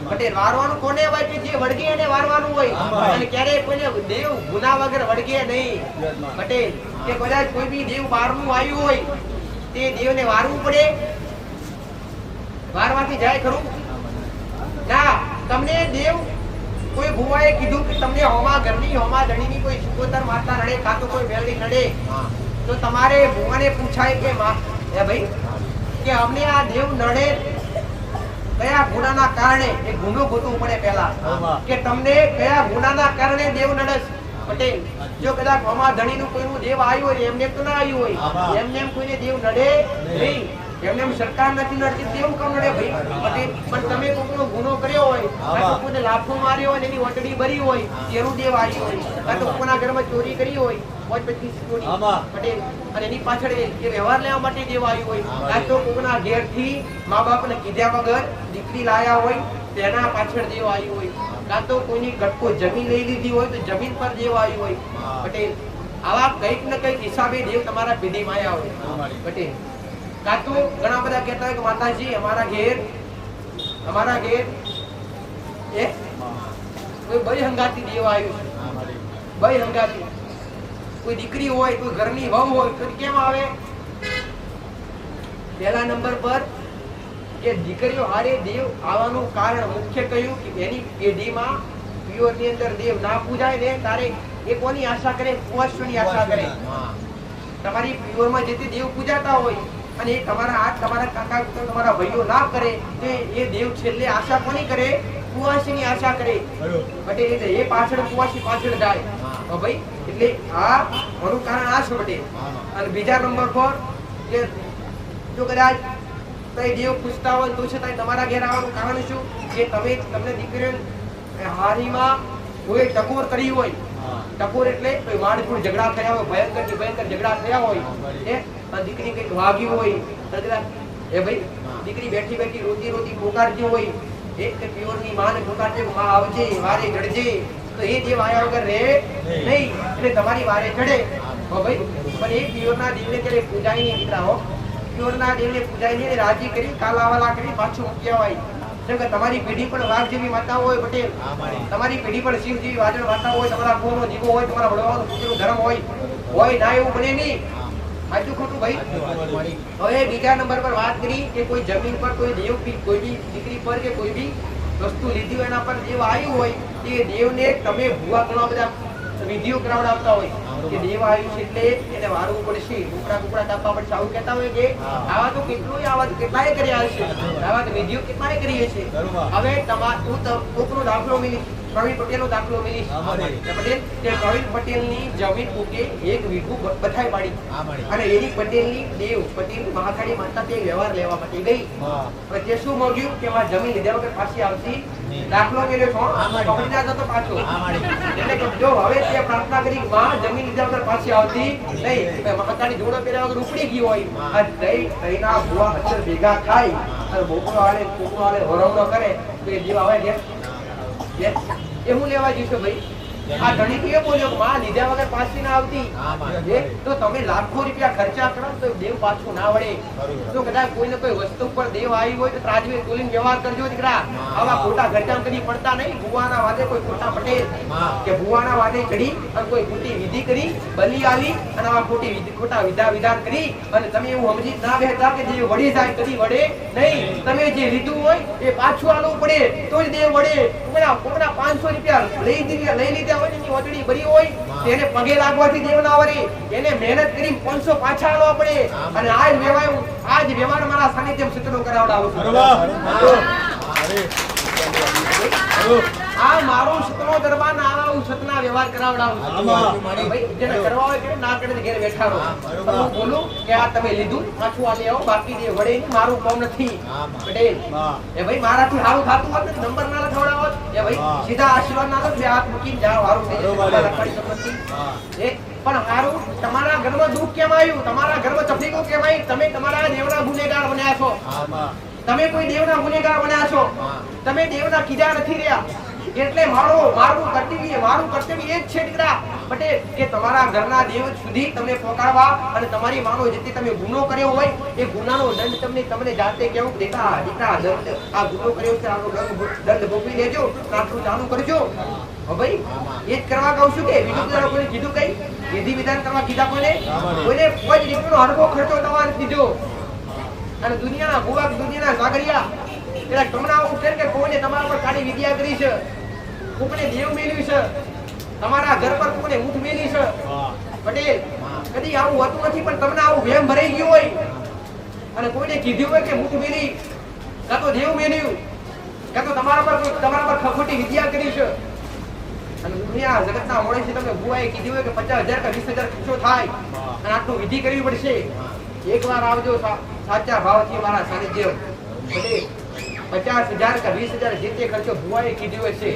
પટેલ વારવાનું કોને હોય કે જે વળગે એને વારવાનું હોય અને ક્યારે કોઈને દેવ ગુના વગર વળગે નહીં પટેલ કે કદાચ કોઈ બી દેવ બહારનું આવ્યું હોય તે દેવને વારવું પડે વારવાથી જાય ખરું ના તમને દેવ કોઈ ભુવાએ કીધું કે તમને હોમા ઘરની હોમા ધણીની કોઈ સુકોતર માતા નડે કાં તો કોઈ વેલડી નડે તો તમારે ભુવાને પૂછાય કે માં એ ભાઈ કે અમને આ દેવ નડે કયા ગુનાના કારણે એ ગુનો ગોતવું પડે પહેલા કે તમને કયા ગુનાના કારણે દેવ નડે પટેલ જો કદાચ હોમા ધણીનું કોઈનું દેવ આવ્યું હોય એમને તો ના આવ્યું હોય એમને કોઈને દેવ નડે નહીં એમને સરકાર નથી નડતી તેવું કામ નડે ભાઈ પટેલ પણ તમે કોઈનો ગુનો કર્યો હોય કાં તો કોઈને લાફો માર્યો હોય એની ઓટડી ભરી હોય તેનું દેવ આવ્યું હોય કાં તો કોના ઘરમાં ચોરી કરી હોય 25 ચોરી પટેલ અને એની પાછળ એ વ્યવહાર લેવા માટે દેવ આવ્યું હોય કાં તો કોઈના ઘેરથી મા બાપને કીધા વગર દીકરી લાયા હોય તેના પાછળ દેવ આવ્યું હોય કાં તો કોઈની ગટકો જમીન લઈ લીધી હોય તો જમીન પર દેવ આવ્યું હોય પટેલ આવા કંઈક ને કંઈક હિસાબે દેવ તમારા પેઢીમાં આવ્યા હોય પટેલ કાં તો ઘણા બધા કહેતા હોય કે માતાજી અમારા ઘેર એ કોઈ બઈ હંગાતી દેવ આવ્યું છે બઈ હંગાતી કોઈ દીકરી હોય કોઈ ઘરની વહુ હોય તો કેમ આવે પહેલા નંબર પર કે દીકરીઓ હારે દેવ આવવાનું કારણ મુખ્ય કહ્યું કે એની પેઢીમાં પિયોરની અંદર દેવ ના પૂજાય ને તારે એ કોની આશા કરે કુવાસની આશા કરે તમારી પિયોરમાં જે દેવ પૂજાતા હોય અને એ તમારા હાથ તમારા કાકા તમારા ભાઈઓ ના કરે તો એ દેવ છેલ્લે આશા કોની કરે કુવાસીની આશા કરે બટે એટલે એ પાછળ કુવાસી પાછળ જાય તો ભાઈ એટલે આ એનું કારણ આ છે બટે અને બીજા નંબર પર કે જો કદાચ કઈ દેવ પૂછતા હોય તો છતાંય તમારા ઘેર આવવાનું કારણ શું કે તમને દીકરીઓ હારીમાં કોઈ ટકોર કરી હોય ટકોર એટલે કોઈ માણસપૂર્ણ ઝઘડા થયા હોય ભયંકર ઝઘડા થયા હોય એ દીકરી કઈક વાગી હોય એ ભાઈ દીકરી બેઠી રોતી પોકારતી હોય એક પિયોરની માને પોકારતી માં આવજે વારે ચડજે તો એ જે વાયા વગર રહે નહીં એટલે તમારી વારે ચડે ભાઈ પણ એ પિયોરના દેવને ત્યારે પૂજાય નહીં દીકરાઓ પિયોરના દેવને પૂજાય નહીં રાજી કરી કાલાવાલા કરી પાછું મૂકી આવાય જેમ કે તમારી પેઢી પણ વાઘ જેવી માતા હોય પટેલ તમારી પેઢી પણ શિવ જેવી વાજણ માતા હોય તમારા કુળનો દીવો હોય તમારા વડવાનો પુત્રનો ધર્મ હોય ના એવું બને નહીં સાચું ખોટું ભાઈ હવે બીજા નંબર પર વાત કરી કે કોઈ જમીન પર કોઈ દેવ કોઈ બી દીકરી પર કે કોઈ બી વસ્તુ લીધી હોય એના પર દેવ આવ્યું હોય એ દેવને તમે ભૂવા ઘણા બધા વિધિઓ કરાવડાવતા હોય કે દેવ આવ્યું છે એટલે એને વારવું પડશે કુકડા કાપવા પડશે આવું કહેતા હોય કે આવા તો કેટલાય કર્યા હશે આવા તો વિધિઓ કેટલાય કરીએ છે હવે હું કોકનો દાખલો મિલીશ પ્રવીણ પટેલનો દાખલો મિલીશ પટેલ તે પ્રવીણ પટેલની જમીન કોકે 1 વીઘું બથાઈ પાડી અને એની પટેલની દેવ પટેલ મહાકાળી માતા તે વ્યવહાર લેવા માટે ગઈ હવે તે શું માંગ્યું કે મારી જમીન લીધા વગર પાછી આવતી દાખલો મેળ્યો છો પકડી ના જતો પાછો એટલે કે જો હવે તે પ્રાર્થના કરી માં જમીન લીધા વગર પાછી આવતી નહીં મહાકાળી જોડો પહેર્યા વગર ઉપડી ગઈ હોય અને દઈના ભુવા અક્ષર ભેગા થાય અને બોકડો આલે વરવડો કરે તો એ જીવ આવે છે એ હું લેવા જઈશ ભાઈ આ ધણી એ બોલ્યો માં લીધા વગર પાછી ના આવતી તો તમે લાખો રૂપિયા ખર્ચા કરો તો દેવ પાછું ના વળે તો કદાચ કોઈને કોઈ વસ્તુ પર દેવ આવી હોય તો ત્રાજવી તોલીને વ્યવહાર કરજો દીકરા આવા ખોટા ખર્ચા કરી પડતા નહીં ભુવાના વાદે કોઈ ખોટા પટેલ કે ભુવાના વાદે ચડી અને કોઈ ખોટી વિધિ કરી બલી આવી અને આવા ખોટા વિધાન કરી અને તમે એવું સમજી ના બેઠા કે દેવ વળી જાય કદી વળે નહીં તમે જે લીધું હોય એ પાછું આલવું પડે તો જ દેવ વળે કોકના 500 રૂપિયા લઈ લીધા હોય એની ઓટડી ભરી હોય તેને પગે લાગવાથી દેવ ના વળે એને મહેનત કરી 500 પાછા આલવા પડે અને આજ વ્યવહાર મારા સાનિધ્યમ સૂચનો કરાવડાવું આ મારું સતનો દરબાર ના હું સતના વ્યવહાર કરાવડાવું ભાઈ જેને કરવા હોય કે ના કરે ઘરે બેઠા રહો હું બોલું કે આ તમે લીધું પાછું આલે આવો બાકી જે વડે નહીં મારું કામ નથી પટેલ એ ભાઈ મારાથી સારું થાતું હોત ને નંબર ના લખાવડાવો એ ભાઈ સીધા આશીર્વાદ ના લો બે હાથ મૂકીને જાઓ સારું થઈ જાય લખાડી શકો એ પણ હારું તમારા ઘરમાં દુઃખ કેમ આવ્યું તમારા ઘરમાં તકલીફો કેમ આવી તમે તમારા દેવના ગુનેગાર બન્યા છો તમે કોઈ દેવના ગુનેગાર બન્યા છો તમે દેવના કીધા નથી રહ્યા એટલે મારું કર્તવ્ય એ જ છે દીકરા પટેલ કે તમારા ઘરના દેવ સુધી તમને પહોંચાડવા અને તમારી માનો જેથી તમે ગુનો કર્યો હોય એ ગુનાનો દંડ તમને જાતે કેવું દીકરા આ ગુનો કર્યો છે આનો દંડ ભોગવી લેજો આટલું ચાલુ કરજો ભાઈ એ જ કરવા કહું છું કે બીજું કોઈને કીધું કઈ વિધિ વિધાન કરવા કીધા કોઈને કોઈ રીતનો હરખો ખર્ચો તમારે કીધો અને દુનિયાના સાગરિયા એટલે તમને આવું કે કોઈને તમારા પર કાળી વિદ્યા કરી છે કોકને દેવ મેલ્યું છે, તમારા ઘર પર કોકને ઊંટ મેલી છે. પટેલ કદી આવું હોતું નથી, પણ તમને આવું વેમ ભરાઈ ગયો હોય અને કોઈને કીધું હોય કે ઊંટ મેલી કાં તો દેવ મેલ્યું કાં તો તમારા પર ખોટી વિદ્યા કરી છે અને દુનિયા જગતના મોડે છે તમને ભુવાએ કીધું હોય કે 50,000 કે 20,000 ખર્ચો થાય અને આટલું વિધિ કરવી પડશે. એકવાર આવજો સાચા ભાવથી મારા સાનિધ્ય. પટેલ 50,000 કે 20,000 જે તે ખર્ચો ભુવાએ કીધું હશે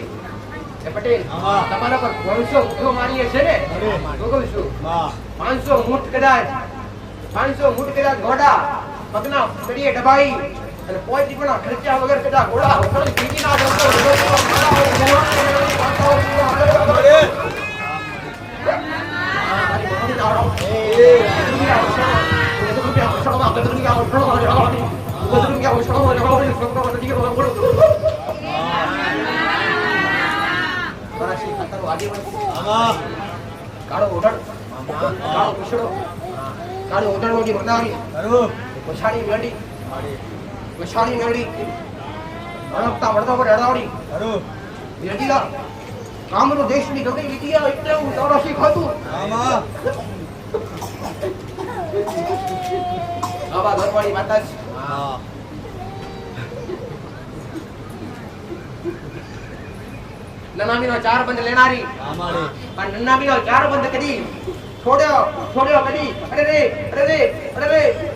એ પટેલ તમારા પર 500 ઊંટો મારીએ છે ને, હું કહું છું 500 ઊંટ કદાચ ઘોડા પગના તળિયે દબાઈ અને પોઈન્ટ પણ ખર્ચા વગર કદાચ ઘોડા હોકળ સીધીના દોસ્તો કાળો ઓઢણ કાળો પીછડો કાળો ઓઢણોની મનારી પછાડી મેળી અણપતા મળતા પર અડાવડી વિરજીલા કામનો દેશની ગગડી વિદ્યા એટલે હું ચોરાશી ખાતું આવા ઘરવાળી માતા છે. નનામીનો 4 બંધ લેનારી પણ નનામીનો 4 બંધ કદી છોડ્યો કદી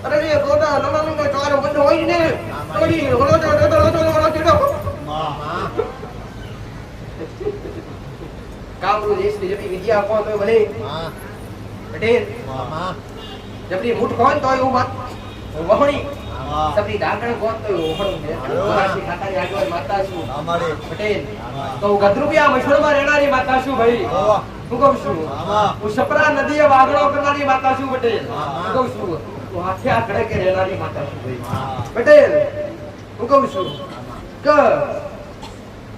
અરે ગોડા નનામીનો 4 બંધ હોય ને કદી કામરૂ દેશની જબરી વિદ્યા કોણ તો ભલે પટેલ જબરી મુઠ કોણ તો એવું મત વહણી સબરી ડાકણ કોણ તો ઓહણું છે. મારાથી ખાતાની આગળ માતા છું પટેલ તો ગદરૂપિયા મશોળમાં રહેનારી માતા છું ભાઈ, હું કહું છું હું સપરા નદીએ વાગડો કરનારી માતા છું પટેલ, હું કહું છું હું હાથે આ ખડકે રહેનારી માતા છું ભાઈ પટેલ, હું કહું છું કે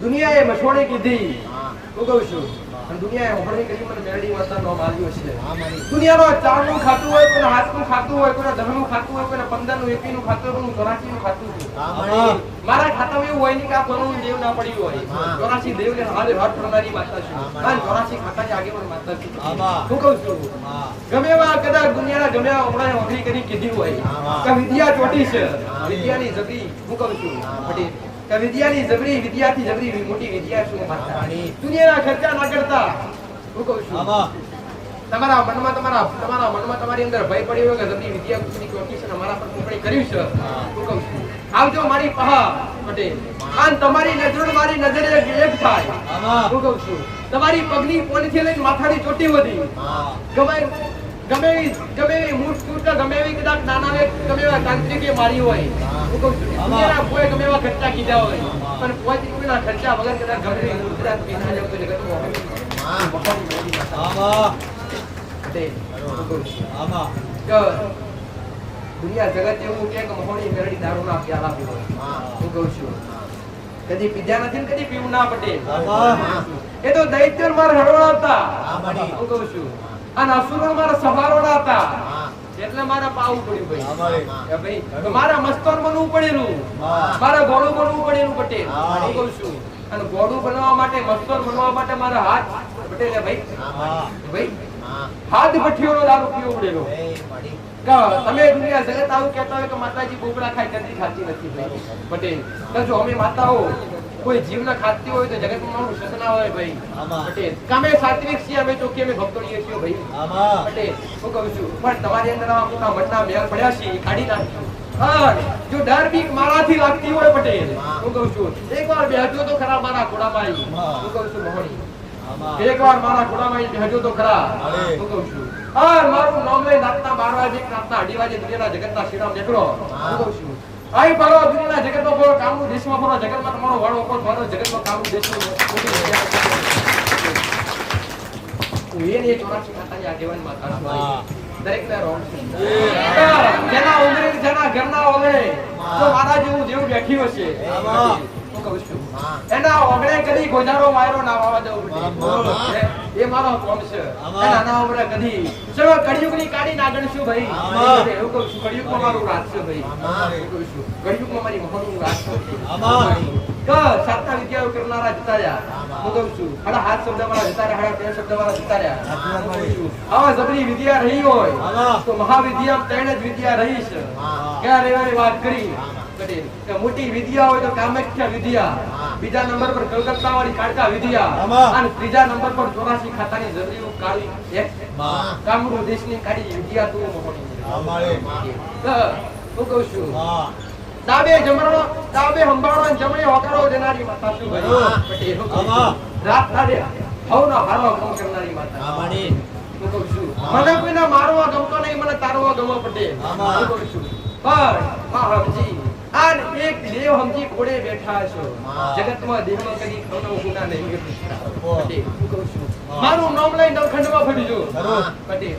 દુનિયાએ મશોળે કીધી, હું કહું છું દુનિયાએ ઓહણી કરી મને મેરડી માતા નો માલ્યો છે. દુનિયાનો 4 નું ખાતું હોય, કોઈને 8 નું ખાતું હોય, કોઈને 10 નું ખાતું હોય, કોઈને 15 નું 21 નું ખાતું હોય, 84 નું ખાતું હોય. મારા ખાતામાં એવું હોય નહીં કે આ કોનું દેવ ના પડ્યું હોય. 84 દેવને હારે હાથ પડનારી માતા છે અને 84 ખાતાની આગેવાન માતા છે. હું કહું છું ગમે એવા કદાચ દુનિયાના ગમે એવા ઓહણે ઓહણી કરી કીધી હોય કે વિદ્યા ચોટી છે, વિદ્યાની જબરી, હું કહું છું પટેલ વિદ્યાની જબરી, વિદ્યાથી જબરી મોટી વિદ્યા છું માતા. દુનિયાના ખર્ચા ના કરતા, હું કહું છું તમારા મનમાં તમારી અંદર ભય પડ્યો હોય કે જબરી વિદ્યા કુછની ચોટી છે ને મારા પર કોપડી કર્યું છે, હું કહું છું આવજો મારી પહા પટેલ આન તમારી નજર મારી નજરે એક થાય. હું કહું છું તમારી પગની પોલીથી લઈને માથાની ચોટી વધી ગમે એવી મૂર્ખ ગમે એવી કદાચ નાના ગમે એવા તાંત્રિકે મારી હોય, હું કહું છું દુનિયાના કોઈ ગમે એવા ખર્ચા કીધા હોય પણ કોઈ રૂપિયાના ખર્ચા વગર કદાચ ગમે એવી કદાચ પીના જતો જગતમાં દુનિયા જગત એવું કે મહોણી મેરડી દારૂના પ્યાલા પીવો, હું કહું છું કદી પીધા નથી કદી પીવું ના પટેલ. એ તો દૈત્ય મારા હળવા હતા, હું કહું છું અને અસુરો મારા સભારોડા હતા એટલે મારા પાવું પડ્યું ભાઈ. મારા મસ્તોર બનવું પડેલું, મારા ઘોડું બનવું પડેલું પટેલ, હું કહું છું અને ઘોડું બનાવવા માટે મસ્તોર બનવા માટે મારા હાથ પટેલ ભાઈ હાથ ભઠ્ઠીઓનો દારૂ પીવો પડેલો. તમે દુનિયા જગત આવું કહેતા હોય કે માતાજી બોકડા ખાય કદી ખાતી નથી ભાઈ પટેલ. જો અમે માતાઓ કોઈ જીવના ખાતી હોય તો જગતમાં મારું સસના હોય ભાઈ પટેલ. અમે સાત્વિક છીએ, અમે ચોખ્ખી અમે ભક્તોડીએ છીએ ભાઈ પટેલ. હું કહું છું પણ તમારી અંદર મોટા મનના મેળ પડ્યા છે કાઢી નાખજો. જો ડર બીક મારાથી લાગતી હોય પટેલ, હું કહું છું એકવાર બેહજો તો ખરા મારા ઘોડામાં. હું કહું છું મોહણી એકવાર મારા ઘોડામાં બેહજો તો ખરા. હું કહું છું મારું નામ લઈ નાતના 12 વાગે નાતના 2:30 વાગે દુનિયાના જગતના શ્રીરામ નીકળો. હું કહું છું આઈ ફરો દુનિયાના જગતમાં ફરો, કામનું દેશમાં ફરો, જગતમાં તમારો વાળો ઉપર ફરો, જગતમાં કામનું દેશમાં હું એ 84 ખાતાની આગેવાન માતા છું. દરેકને રોમ છે જેના ઉંમરે જેના ઘરના ઓગણે તો મારા જેવું જેવું બેઠી હશે, હું કહું છું એના ઓગણે કદી ગોજારો વાયરો ના વાવા દેવું પડે. એ મારો કોમ છે. એના ઉંમરે કદી ચલો કળિયુગની કાઢી ના ગણશું ભાઈ. એવું કહું છું કળિયુગમાં મારું રાજ છે ભાઈ. હું કહું છું કળિયુગમાં મારી મહોનું રાજ છે. કે સાતના વિદ્યાઓ કરનારા જતા રહ્યા. હું કહું છું હાડા 7 શબ્દ વાળા જતા રહ્યા, હાડા 13 શબ્દ વાળા જતા રહ્યા. આવા જબરી વિદ્યા રહી હોય તો મહાવિદ્યા 3 જ વિદ્યા રહી છે. ક્યાં રહેવાની વાત કરી કે મોટી વિદ્યા હોય તો કામાખ્યા વિદ્યા, બીજા નંબર પર કલકત્તા વાળી કાળકા વિદ્યા, અને ત્રીજા નંબર પર 84 ખાતાની જબરી કાળી એક કામરૂ દેશની કાળી વિદ્યા તું મોહણી. હું કહું છું ડાબે હંભાળો અને જમણે હોકારો દેનારી માતા શું ભાઈ? રાત દાડે હવનો હારવા કામ કરનારી માતા. હું કહું છું મને કોઈને મારવા ગમતો નહીં, મને તારવા ગમો પટેલ. હું કહું છું પણ માં હમજી આન એક દેવ હમજી કોડે બેઠા છો. જગતમાં દેવમાં કદી ખોનો ગુના નહીં પટેલ. હું કહું છું મારું નામ લઈ નવખંડમાં ફરીજો પટેલ.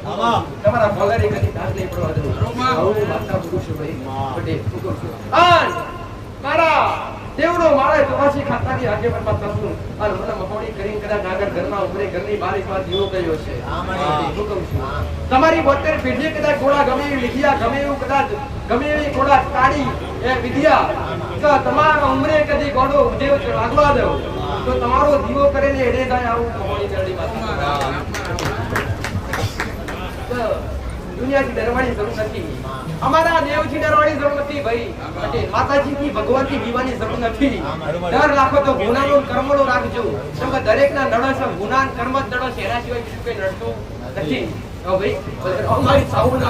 તમારા ભગારી કદી દાસ નહીં પડવા દઉં. હું માતા પુરુષ છું ભાઈ પટેલ. હું કહું છું આન મારા દેવનો મારા 84 ખાતાની આગેવાનમાં તસું અને મને મકોડી કરીને કદાચ આગળ ઘરના ઉભરે ઘરની બારી પર દીવો કર્યો છે. હું કહું છું તમારી 72 પેઢી કદાચ ઘોડા ગમે એવી વિદ્યા, ગમે એવું કદાચ ગમે એવી ઘોડા કાઢી એ વિદ્યા કે તમારા ઉમરે કદી ઘોડો ઉદેવ લાગવા દો તો તમારો દીવો કરીને એડે જાય આવું મકોડી કરડી વાત. દુનિયાથી ડરવાની જરૂર નથી, અમારા દેવથી ડરવાની જરૂર નથી ભાઈ. માતાજીથી ભગવાનથી બીવાની જરૂર નથી. ડર રાખો તો ગુનાનો કર્મનો રાખજો. કેમ કે દરેકના નડો છે, ગુના કર્મ જ નડો છે, એના સિવાય બીજું કઈ નડતું નથી. ભાઈ અમારી સાઉન્ડ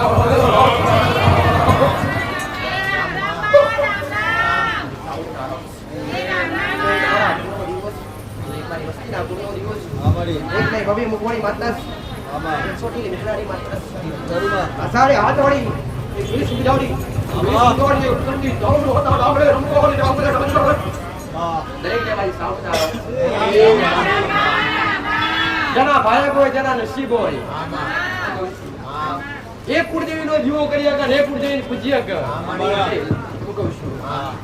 મુકવાની માતા છોટી મિશ્રાની માતા અસારે હાથવાળી પોલીસ સુવિધાઓની સુવિધાઓની ઉત્તમની દોડો હતા આપણે રમકોની આપણે દરેકને મારી સાવધાન જના ભાયક હોય, જના નસીબ હોય. એક કુળદેવીનો જીવો કરી કે એક કુળદેવીને પૂજ્ય કે હું કહું છું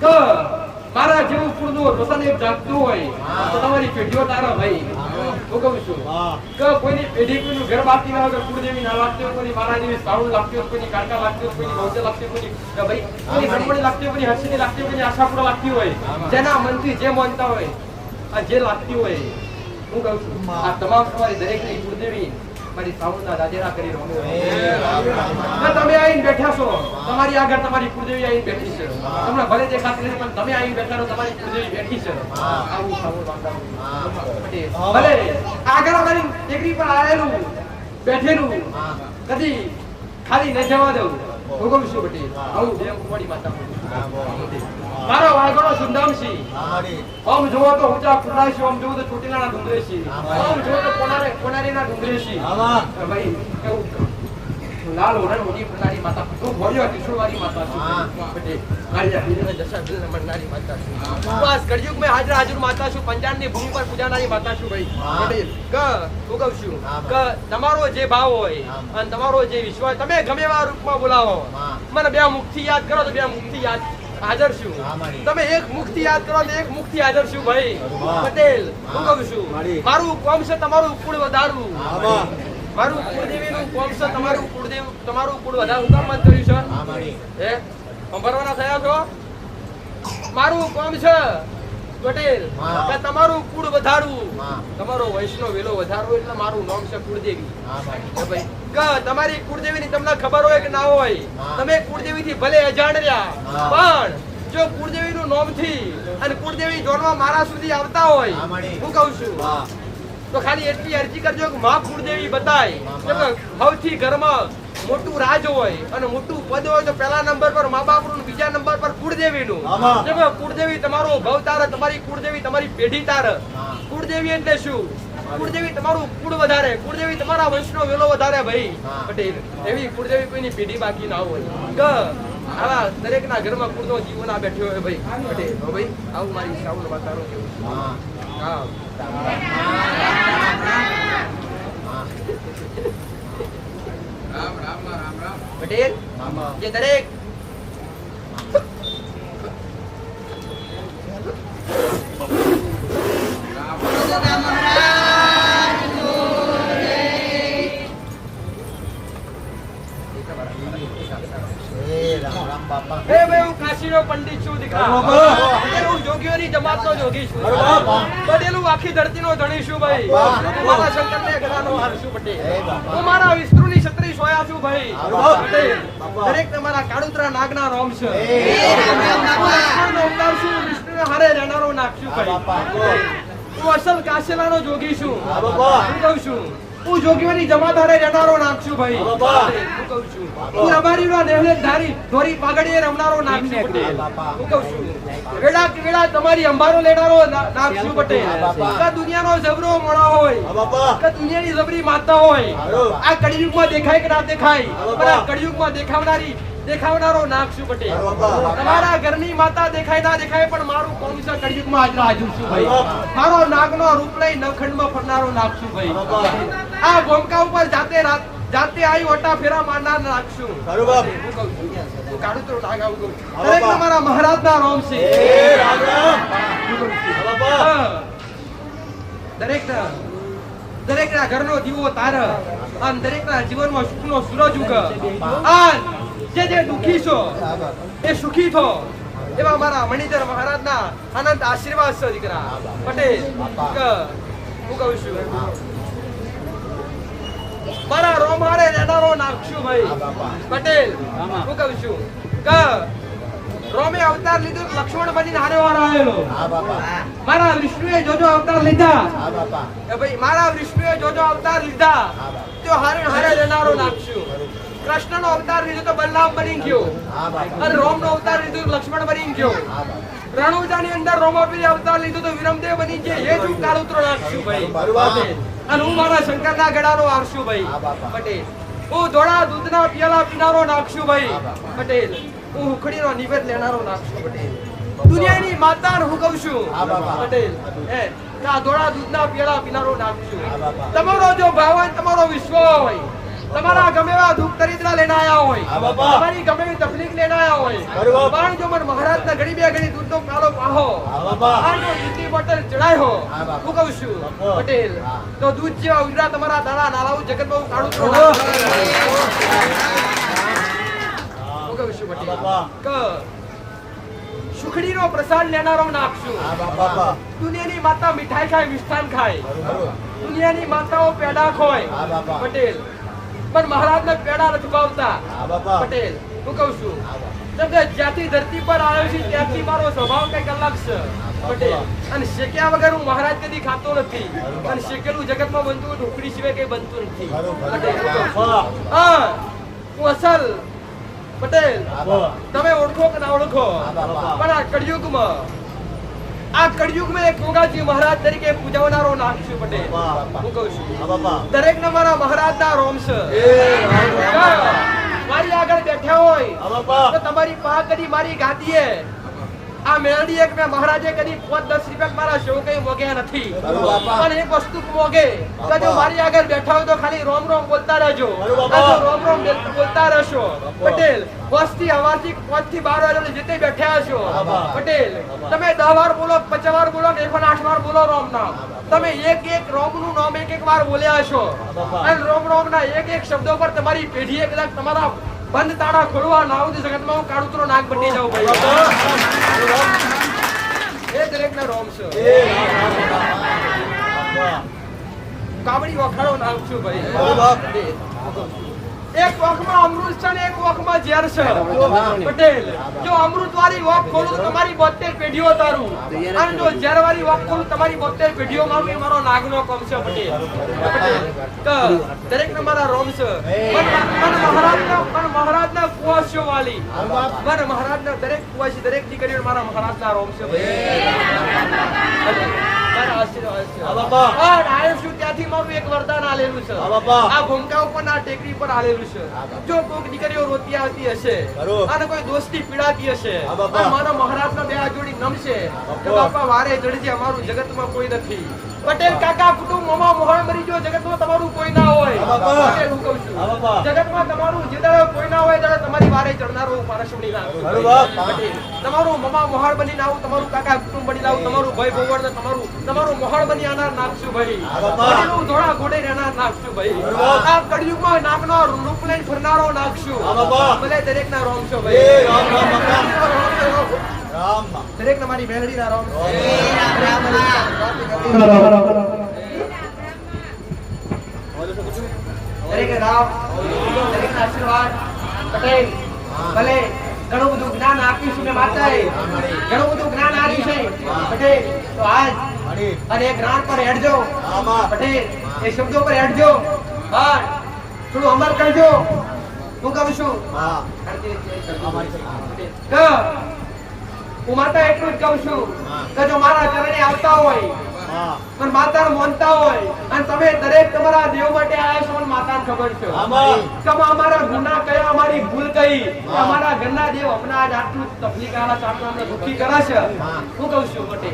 કે મારા જેવું કુળનું રોશન એક જાગતું હોય તો તમારી પેઢીઓ તારા ભાઈ. હું કહું છું કે કોઈની પેઢી કોઈનું ઘર બાકી ના હોય કે કુળદેવી ના લાગતી હોય, કોઈની મારા જેવી સાવણ લાગતી હોય, કોઈની કાળકા લાગતી હોય, કોઈની ગૌચર લાગતી હોય, કે ભાઈ કોઈની બ્રહ્મણી લાગતી હોય, કોઈની હર્ષિની લાગતી હોય, કોઈની આશાપુરા લાગતી હોય, જેના મનથી જે માનતા હોય આ જે લાગતી હોય. હું કહું છું આ તમામ તમારી દરેકની કુળદેવી મારી સાવણના દાદેરા કરી રહ્યો છે. તમે આવીને બેઠા છો, તમારી આગળ તમારી કુળદેવી આવીને બેઠી છે. તમને ભલે દેખાતી નથી પણ તમે આવીને બેઠા છો, તમારી કુળદેવી બેઠી છે. આવું સાવણ વાંધા ભલે આગળ અમારી ટેકરી પર આવેલું બેઠેલું કદી ખાલી ન જવા દઉં. હું કહું છું પટેલ આવું દેવ કુંવારી માતા મારો વાઘોડો સુંદામસી. ઓમ જોવો તો ઊંચા કુંડાશી, ઓમ જોવો તો ચોટીલાના ડુંગરેશી, ઓમ જોવો તો કોનારીના ડુંગરેશી. ભાઈ કેવું લાલ ઓરણ મોટી પ્રનારી માતા, હું ભોળ્યો કિશોરવારી માતા છું પટેલ. કાળિયા વીરને દશા દિલ નમનનારી માતા છું. ઉપવાસ કળયુગ મે હાજર માતા છું. પંજાબની ભૂમિ પર પૂજાનારી માતા છું ભાઈ પટેલ. કે હું કહું છું કે તમારો જે ભાવ હોય અને તમારો જે વિશ્વાસ, તમે ગમે એવા રૂપમાં બોલાવો, મને બે મુખથી યાદ કરો તો બે મુખથી યાદ હાજર છું. તમે એક મુખથી યાદ કરો તો એક મુખથી હાજર છું ભાઈ પટેલ. હું કહું છું મારું કોમ છે તમારું કુળ વધારવું, મારું કુળદેવીનું કોમ છે તમારું કુળદેવ, તમારું કુળ વધારવું. કામ મન કર્યું છે હે સંભળવાના થયા છો. મારું કોમ છે પટેલ કે તમારું કુળ વધારવું, તમારો વૈષ્ણવ વેલો વધારવો, એટલે મારું નામ છે કુળદેવી ભાઈ. કે તમારી કુળદેવીની તમને ખબર હોય કે ના હોય, તમે કુળદેવીથી ભલે અજાણ રહ્યા પણ જો કુળદેવીનું નામથી અને કુળદેવી જોડવા મારા સુધી આવતા હોય, હું કહું છું તો ખાલી એટલી અરજી કરજો કે માં કુળદેવી બતાય. સૌથી ઘરમાં મોટું રાજ હોય અને મોટું પદ હોય તો પહેલા નંબર પર મા બાપનું, બીજા નંબર પર કુળદેવીનું. કુળદેવી તમારો ભવ તારે, તમારી કુળદેવી તમારી પેઢી તારે. કુળદેવી એટલે શું? કુળદેવી તમારું કુળ વધારે, કુળદેવી તમારા વંશનો વેલો વધારે ભાઈ પટેલ. એવી કુળદેવી કોઈની પેઢી બાકી ના હોય કે આવા દરેકના ઘરમાં કુળનો જીવો ના બેઠ્યો હોય ભાઈ પટેલ. ભાઈ આવું મારી સાઉન્ડ વાતારો કેવું હા પટેલ જે દરેક કાશીનો પંડિત છું દીકરા, હું જોગ્યો જોગીઓની જમાતનો જોગી છું પટેલું આખી ધરતીનો ધણી છું ભાઈ હું મારા શંકરને ગળાનો હાર છું પટેલ હું મારા વિષ્ણુની છત્રી સોયા છું ભાઈ પટેલ દરેક તમારા કાળુતરા નાગના રોમ છે લક્ષ્મણનો અવતાર છું વિષ્ણુને હારે રહેનારો નાગ છું ભાઈ હું અસલ કાશેલાનો જોગી છું હું કહું છું હું જોગીઓની જમાત હારે રહેનારો નાગ છું ભાઈ હું કહું છું હું રબારીનો નેહલે ધારી ધોરી પાઘડીએ રમનારો નાગ છું પટેલ હું કહું છું વેળા કે વેળા તમારી અંબારો લેનારો નાગ છું પટેલ કે દુનિયાનો જબરો મોણા હોય કે દુનિયાની જબરી માતા હોય આ કળિયુગમાં દેખાય કે ના દેખાય પણ આ કળિયુગમાં દેખાવનારો નાગ છું પટેલ તમારા ઘરની માતા દેખાય ના દેખાય પણ મારું કોમ છે કળિયુગમાં હાજર છું ભાઈ મારો નાગનો રૂપ લઈ નવખંડમાં ફરનારો નાગ છું ભાઈ આ ગોમકા ઉપર જાતે આવી ઓટા ફેરા મારનાર નાગ છું હું કહું છું હું કાઢું તો નાગ આવું કહું દરેક તમારા મહારાજના રોમ છે દરેકના ઘરનો દીવો તાર અને દરેકના જીવનમાં સુખનો સૂરજ ઉગ જે દુખી છો એ સુખી થો એવા મારા મણિધર મહારાજના અનંત આશીર્વાદ છે દીકરા પટેલ હું કહું છું મારા રોમારે રહેનારો નાખશું ભાઈ પટેલ હું કહું છું કે રોમે અવતાર લીધો લક્ષ્મણ બનીને હારે વાર આવેલો મારા વિષ્ણુએ જોજો અવતાર લીધા ભાઈ મારા વિષ્ણુએ જોજો અવતાર લીધા તો હારે હારે રહેનારો નાખશું કૃષ્ણનો અવતાર લીધો તો બલરામ બની ગયો અને રોમનો અવતાર લીધો તો લક્ષ્મણ બની ગયો રણુજાની અંદર રોમાપીરે અવતાર લીધો તો વિરમદેવ બની ગયો એ જ કાળુતરો નાખશું ભાઈ અને હું મારા શંકરના ગળાનો આરશું ભાઈ પટેલ હું ધોળા દૂધના પિયાલા પીનારો નાખશું ભાઈ પટેલ હું હુખડીનો નિવેદ લેનારો નાખશું પટેલ દુનિયાની માતા હું કહું છું પટેલ આ ધોળા દૂધના પિયાલા પીનારો નાખશું તમારો જો ભાવ હોય તમારો વિશ્વાસ હોય તમારા ગમે એવા દુઃખ દરિદ્ર લઈને આયા હોય તમારી ગમે એવી તકલીફ લઈને આયા હોય પણ જો મન મહારાજના ઘડી બે ઘડી દૂધનો પ્યાલો પાહો આનો ઈતી બોટલ ચડાયો હું કહું છું પટેલ તો દૂધ જેવા ઉજરા તમારા દાણા નાલાવું જગતમાં હું કાઢું છું હું કહું છું પટેલ કે સુખડીનો પ્રસાદ લેનારો નાખશું દુનિયાની માતા મીઠાઈ ખાય મિષ્ટાન ખાય દુનિયાની માતાઓ પેડા ખોય પટેલ પણ મહારાજને પેડા નથી ભાવતા પટેલ હું કહું છું જ્યાંથી ધરતી પર આવ્યો છે ત્યાંથી મારો સ્વભાવ કઈક અલગ છે પટેલ અને શેક્યા વગર હું મહારાજ કદી ખાતો નથી અને શેકેલું જગતમાં બનતું ઢોકળી સિવાય કઈ બનતું નથી હું અસલ પટેલ તમે ઓળખો કે ના ઓળખો પણ આ કળિયુગમાં એક ગોગાજી મહારાજ તરીકે પૂજાવનારો નામ છું પટેલ હું કહું છું દરેક ને મારા મહારાજના રોમ છે મારી આગળ બેઠા હોય તો તમારી પા કદી મારી ગાદીએ આ મેળડી એક મેં મહારાજે કદી 5-10 રૂપિયા મારા શો કઈ મોગ્યા નથી પણ એક વસ્તુ મોગે તો જો મારી આગળ બેઠા હોય તો ખાલી રોમ રોમ બોલતા રહેજો રોમ રોમ બોલતા રહેશો પટેલ વસ્તી હવારથી 5 થી 12 વાગે જેતે બેઠા છો પટેલ તમે 10 વાર બોલો 50 વાર બોલો 108 વાર બોલો રોમ નામ તમે એક રોમ નું નામ એક વાર બોલ્યા છો અને રોમ ના એક શબ્દો પર તમારી પેઢી એક લાખ તમારા બંધ તાળા ખોલવા ના આવતી જગતમાં હું કાળુતરો નાગ બની જાઉં ભાઈ એ દરેક ના રોમ છે કાબડી વખાડો નામ છું ભાઈ એક વખમાં અમૃત છે ને એક વખમાં ઝેર છે પટેલ જો અમૃત વાળી વખ ખોલું તો તમારી 72 પેઢીઓ તારું અને જો ઝેર વાળી વખ ખોલું તમારી 72 પેઢીઓ મારું એ મારો નાગનો કોમ છે પટેલ તો દરેક ને મારા રોમ છે પણ મહારાજના કુવાસીઓ વાળી મને મહારાજના દરેક કુવાસી દરેક દીકરીઓ મારા મહારાજના રોમ છે મારા આશીર્વાદ છે ત્યાંથી મારું એક વરદાન આલેલું છે આ ભૂમકા ઉપર ના ટેકરી પર આલેલું છે જો કોઈક દીકરીઓ રોતી આવતી હશે અને કોઈ દોસ્તી પીડાતી હશે મારા મહારાજના બે જોડી નમશે કે બાપા વારે જડજે અમારું જગતમાં કોઈ નથી પટેલ કાકા કુટુંબ મમા મોહણ મરી જો જગતમાં તમારું કોઈ ના હોય પટેલ હું કહું છું જગતમાં તમારું જેદાળો કોઈ ના હોય ત્યારે તમારી વારે ચડનારો પારસમણી ના પટેલ તમારું મમા મોહણ બની આવું તમારું કાકા કુટુંબ બની આવું તમારું ભાઈ ભોવડ તમારું મોહણ બની આનાર નાખશું ભાઈ પટેલું ધોળા ઘોડે રહેનાર નાખશું ભાઈ આ કળિયુગમાં નાગનો રૂપ લઈને ફરનારો નાખશું ભલે દરેક ના રોમ છો ભાઈ દરેક મારી મેલડીના રામ દરેક રામ દરેક આશીર્વાદ પટેલ ભલે ઘણું બધું જ્ઞાન આપ્યું છે માતાએ ઘણું બધું જ્ઞાન આપ્યું છે પટેલ તો આજ અને એક ગ્રામ પર હેડજો પટેલ એ શબ્દો પર હેડજો હા થોડું અમર કરજો હું કહું છું હું માતા એટલું જ કહું છું કે જો મારા ચરણે આવતા હોય પણ માતાને માનતા હોય અને તમે દરેક તમારા દેવ માટે આયા છો અને માતાને ખબર છે કે અમારા ગુનાહ કયા અમારી ભૂલ કઈ અમારા ઘરના દેવ હમણાં આજ આટલું તકલીફ આલા ચાટલા અમને દુખી કરે છે હું કહું છું મોટે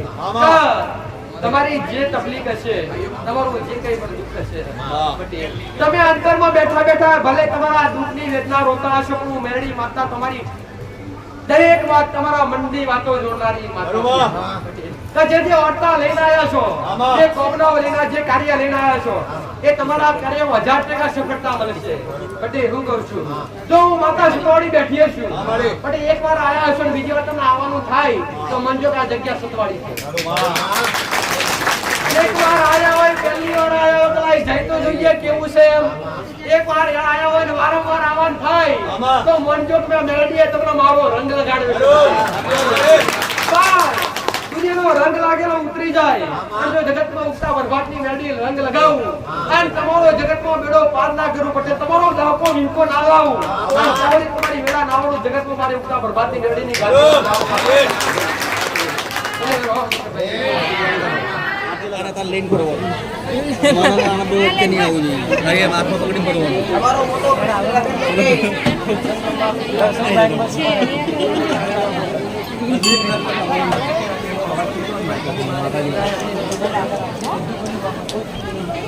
તમારી જે તકલીફ હશે તમારું જે કઈ પણ દુઃખ હશે પટેલ તમે અંતરમાં બેઠા બેઠા ભલે તમારા દુઃખની વેદના રોતા હશો પણ મેરડી માતા તમારી દરેક વાત તમારા મનની વાતો જોનારી માતા કે જે વાર્તા લઈને આવ્યા છો જે કોમનાઓ લઈને જે કાર્ય લઈને આવ્યા છો એ તમારા કાર્યમાં 1000% સફળતા મળશે પટેલ હું કહું છું જો હું માતા સુતવાડી બેઠી છું પટેલ એકવાર આવ્યા છો ને બીજી વાર તમને આવવાનું થાય તો મનજો કે આ જગ્યા સુતવાડી છે એકવાર આયા હોય પહેલી વાર આયા હોય તો જઈ તો જોઈએ કેવું છે એમ એકવાર આયા હોય ને વારંવાર આવવાનું થાય તો મનજો કે મેલડીએ તમને મારો રંગ લગાડ્યો દુનિયાનો રંગ લાગેલો ઉતરી જાય અને જો જગતમાં ઉગતા વરઘાટની મેલડી રંગ લગાવું અને તમારો જગતમાં બેડો પાર ના કરું પડે તમારો દાપો વિંકો ના લાવું અને તમારી વેળા નાવડું જગતમાં મારે ઉગતા વરઘાટની મેલડીની ગાડી લેન કરો મારા બે વખતે નહીં આવું જોઈએ ભાઈ હાથમાં પકડી પડવાનું તમારો મોટો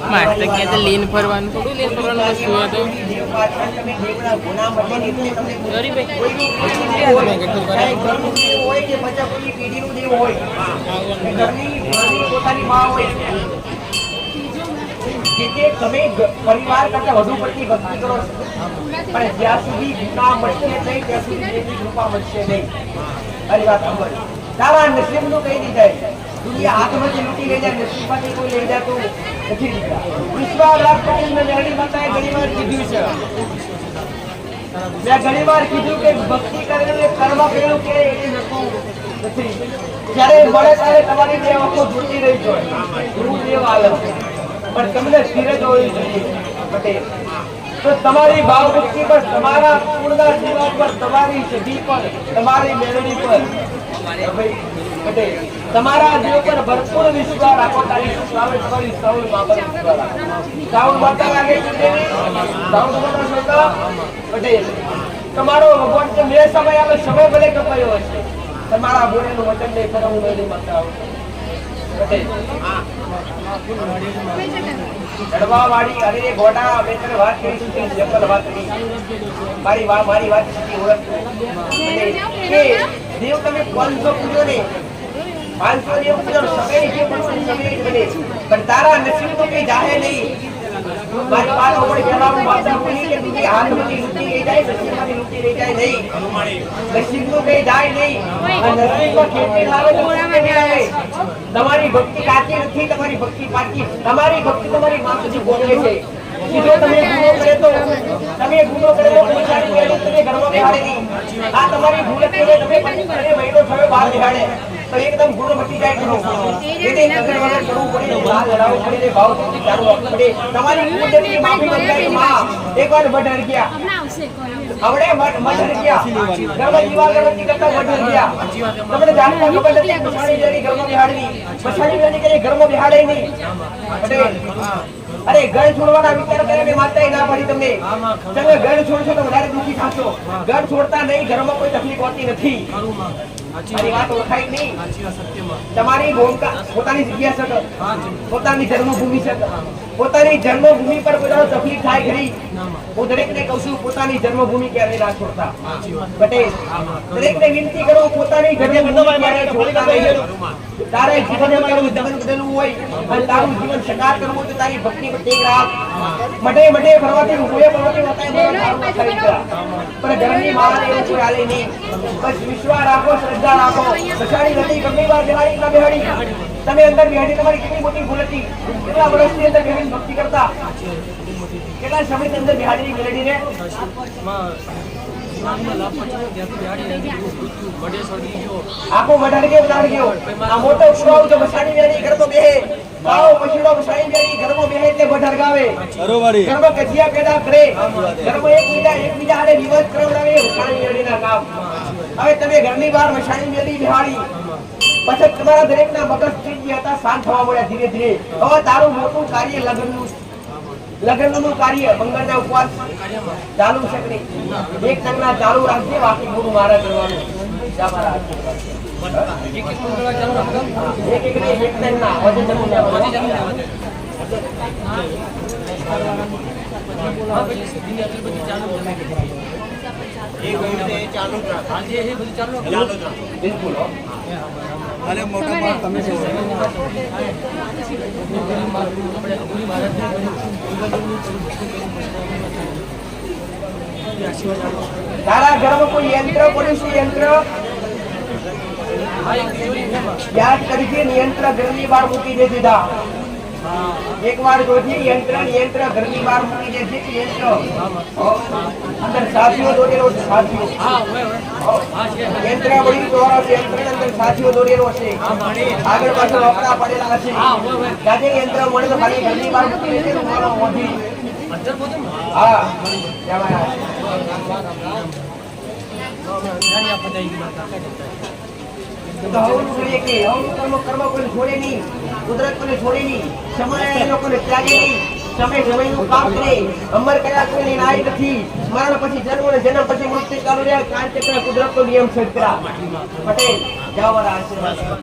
માસ્ટર કે તો લેન ફરવાનું થોડું લેન ફરવાનું વસ્તુ હતું તમે પરિવાર કરતા વધુ પડતી ભક્તિ કરો છો પણ જ્યાં સુધી ગુના મળશે નહીં ત્યાં સુધી દેવી કૃપા મળશે નહીં મારી વાત સાંભળ તારા નસીબનું કઈ નહીં જાય દુનિયા હાથમાંથી લૂંટી લઈ જાય નસીબમાંથી કોઈ લઈ જતું નથી વિશ્વાસ પટેલ મેં મેરડી માતાએ ઘણીવાર કીધું છે મેં ઘણીવાર કીધું કે ભક્તિ કરીને કરવા પેલું કે એ નતું નથી જ્યારે મળે ત્યારે તમારી બે આંખો જોતી રહી જોઈએ ગુરુ દેવ આવે પણ તમને ધીરજ હોવી જોઈએ પટેલ તો તમારી ભાવ ભક્તિ પર તમારા પૂર્ણ જીવન પર તમારી સદી પર તમારી મેળવી પર પટેલ તમારા દેવ પર ભરપૂર વિશ્વાસ રાખો તારી સ્વામી તમારી સૌલ બાબત સાઉન્ડ માતા લાગે છે સાઉન્ડ માતા શોધા પટેલ તમારો ભગવાન કે મેં સમય આવે સમય ભલે કપાયો હશે તમારા બોલેનું વચન નહીં પણ હું મેળવી માતા પટેલ ચડવા વાળી અરે ગોડા અમે તને વાત કરી છે જપલ વાત કરી મારી વાત સીધી ઓળખ કે દેવ તમે 500 પૂજો ને 500 દેવ પૂજો સમય જે પણ સમય બને પણ તારા નસીબ તો કઈ જાહે નહીં મારી વાત ઉપર કહેવાનું માતા બોલી કે તું હાથમાંથી લૂંટી લઈ જાય નસીબમાંથી લૂંટી લઈ જાય નહીં નસીબનું કઈ જાય નહીં નસીબમાં ખેતી લાવે તો તમારી ભક્તિ કાચી નથી તમારી ભક્તિ પાકી તમારી ભક્તિ તમારી માતાજી બોલે છે જો તમે ગુનો કરે તો તમે ઘરમાં બેહાડેલી આ તમારી ભૂલ છે તમે મહિનો થયો બહાર બેહાડે તો એકદમ ગુનો મટી જાય ખરો એટલે નગર વગર કરવું પડે બહાર લડાવવું પડે ભાવથી ચાલુ રાખવું પડે તમારી ભૂલની માફી માંગી માં એકવાર બઢર ગયા આવડે મઢર ગયા ગરબા દીવાગરબત્તી કરતા મઢર ગયા તમને જાણતા ખબર નથી પછાડી જરી ઘરમાં બેહાડવી પછાડી જરી કરે ઘરમાં બેહાડે નહીં પટેલ અરે ઘર છોડવાના વિચાર કરે મે માતાએ ના પાડી તમને તમે ઘર છોડશો તો વધારે દુખી થશો ઘર છોડતા નહીં ઘરમાં કોઈ તકલીફ હોતી નથી મારી વાત ઓળખાય નહીં તમારી ભૂમિકા પોતાની જગ્યા છે પોતાની જન્મભૂમિ છે પોતાની જન્મભૂમિ પર બધાનો તકલીફ થાય ખરી. હું દરેકને કહું છું પોતાની જન્મભૂમિ ક્યારે ના છોડતા. પટેલ દરેકને વિનંતી કરું પોતાની જન્મભૂમિ ક્યારે છોડતા નહીં. તારે જીવનમાં એવું જગન બદલવું હોય અને તારું જીવન સકાર કરવું હોય તો તારી ભક્તિ પર ટેક રાખ. મઢે મઢે ફરવાથી રૂપોએ ફરવાથી વતાય તારું ખરીદ કરા. પણ ઘરની બહાર એવું કોઈ હાલે નહીં. બસ વિશ્વાસ રાખો, શ્રદ્ધા રાખો. બસાડી નથી ગમે વાર બેહાડી ના બેહાડી. તમે અંદર બેહાડી તમારી કેટલી મોટી ભૂલ હતી. કેટલા વર્ષની અંદર બેહાડી ભક્તિ કરતા. કેટલા સમયની અંદર બેહાડી મેળવીને આખો મઢાડી ગયો ઉડાડી ગયો. આ મોટો ઉડાવ તો બસાડી મેળવી ઘર તો બેહે. આવો પછીડો બસાડી મેળવી ઘરમાં બેહે એટલે બઢાર ગાવે. ઘરમાં કજિયા પેદા કરે. ઘરમાં એકબીજા હારે વિવાદ કરાવડાવે. બસાડી મેળવીના કામ. હવે તમે ઘરની બહાર બસાડી મેળવી બેહાડી. પછી તમારા દરેકના મગજ થઈ ગયા હતા, શાંત થવા મળ્યા ધીરે ધીરે. હવે તારું મોટું કાર્ય લગ્નનું કાર્ય મંગળના ઉપવાસ ચાલુ છે કે નહીં? એક ટંગના ચાલુ રાખજે, બાકી પૂરું મારા કરવાનું. જા મારા એક ટંગના વજન જમું બિલકુલ. અરે મોટા ભાગ તમે છો. તારા ઘરમાં કોઈ યંત્ર પડ્યું છે? યંત્ર યાદ તરીકે યંત્ર ઘરની બહાર મૂકી દે દીધા. એક વાર જોજે યંત્ર ઘરની બહાર મૂકી દે છે. યંત્ર અંદર સાથીઓ દોરેલો છે. સાથીઓ યંત્ર બળી દ્વારા યંત્ર અંદર સાથીઓ દોરેલો છે. આગળ પાછળ વપરા પડેલા હશે. આજે યંત્ર મળે તો ખાલી ઘરની બહાર મૂકી દે છે. રૂમાલો મોઢી હા કર્મ કોઈ છોડે નહીં. કુદરત કોને છોડે નહીં. સમય એ લોકોને ત્યાગે નહીં. સમયનું કામ કરે. અમર કર્યા કોઈને નાય નથી. મરણ પછી જન્મ અને જન્મ પછી મૃત્યુ ચાલુ રહ્યા. કાંચક્ર કુદરતનો નિયમ છે. પટેલ જાઓ મારા આશીર્વાદ.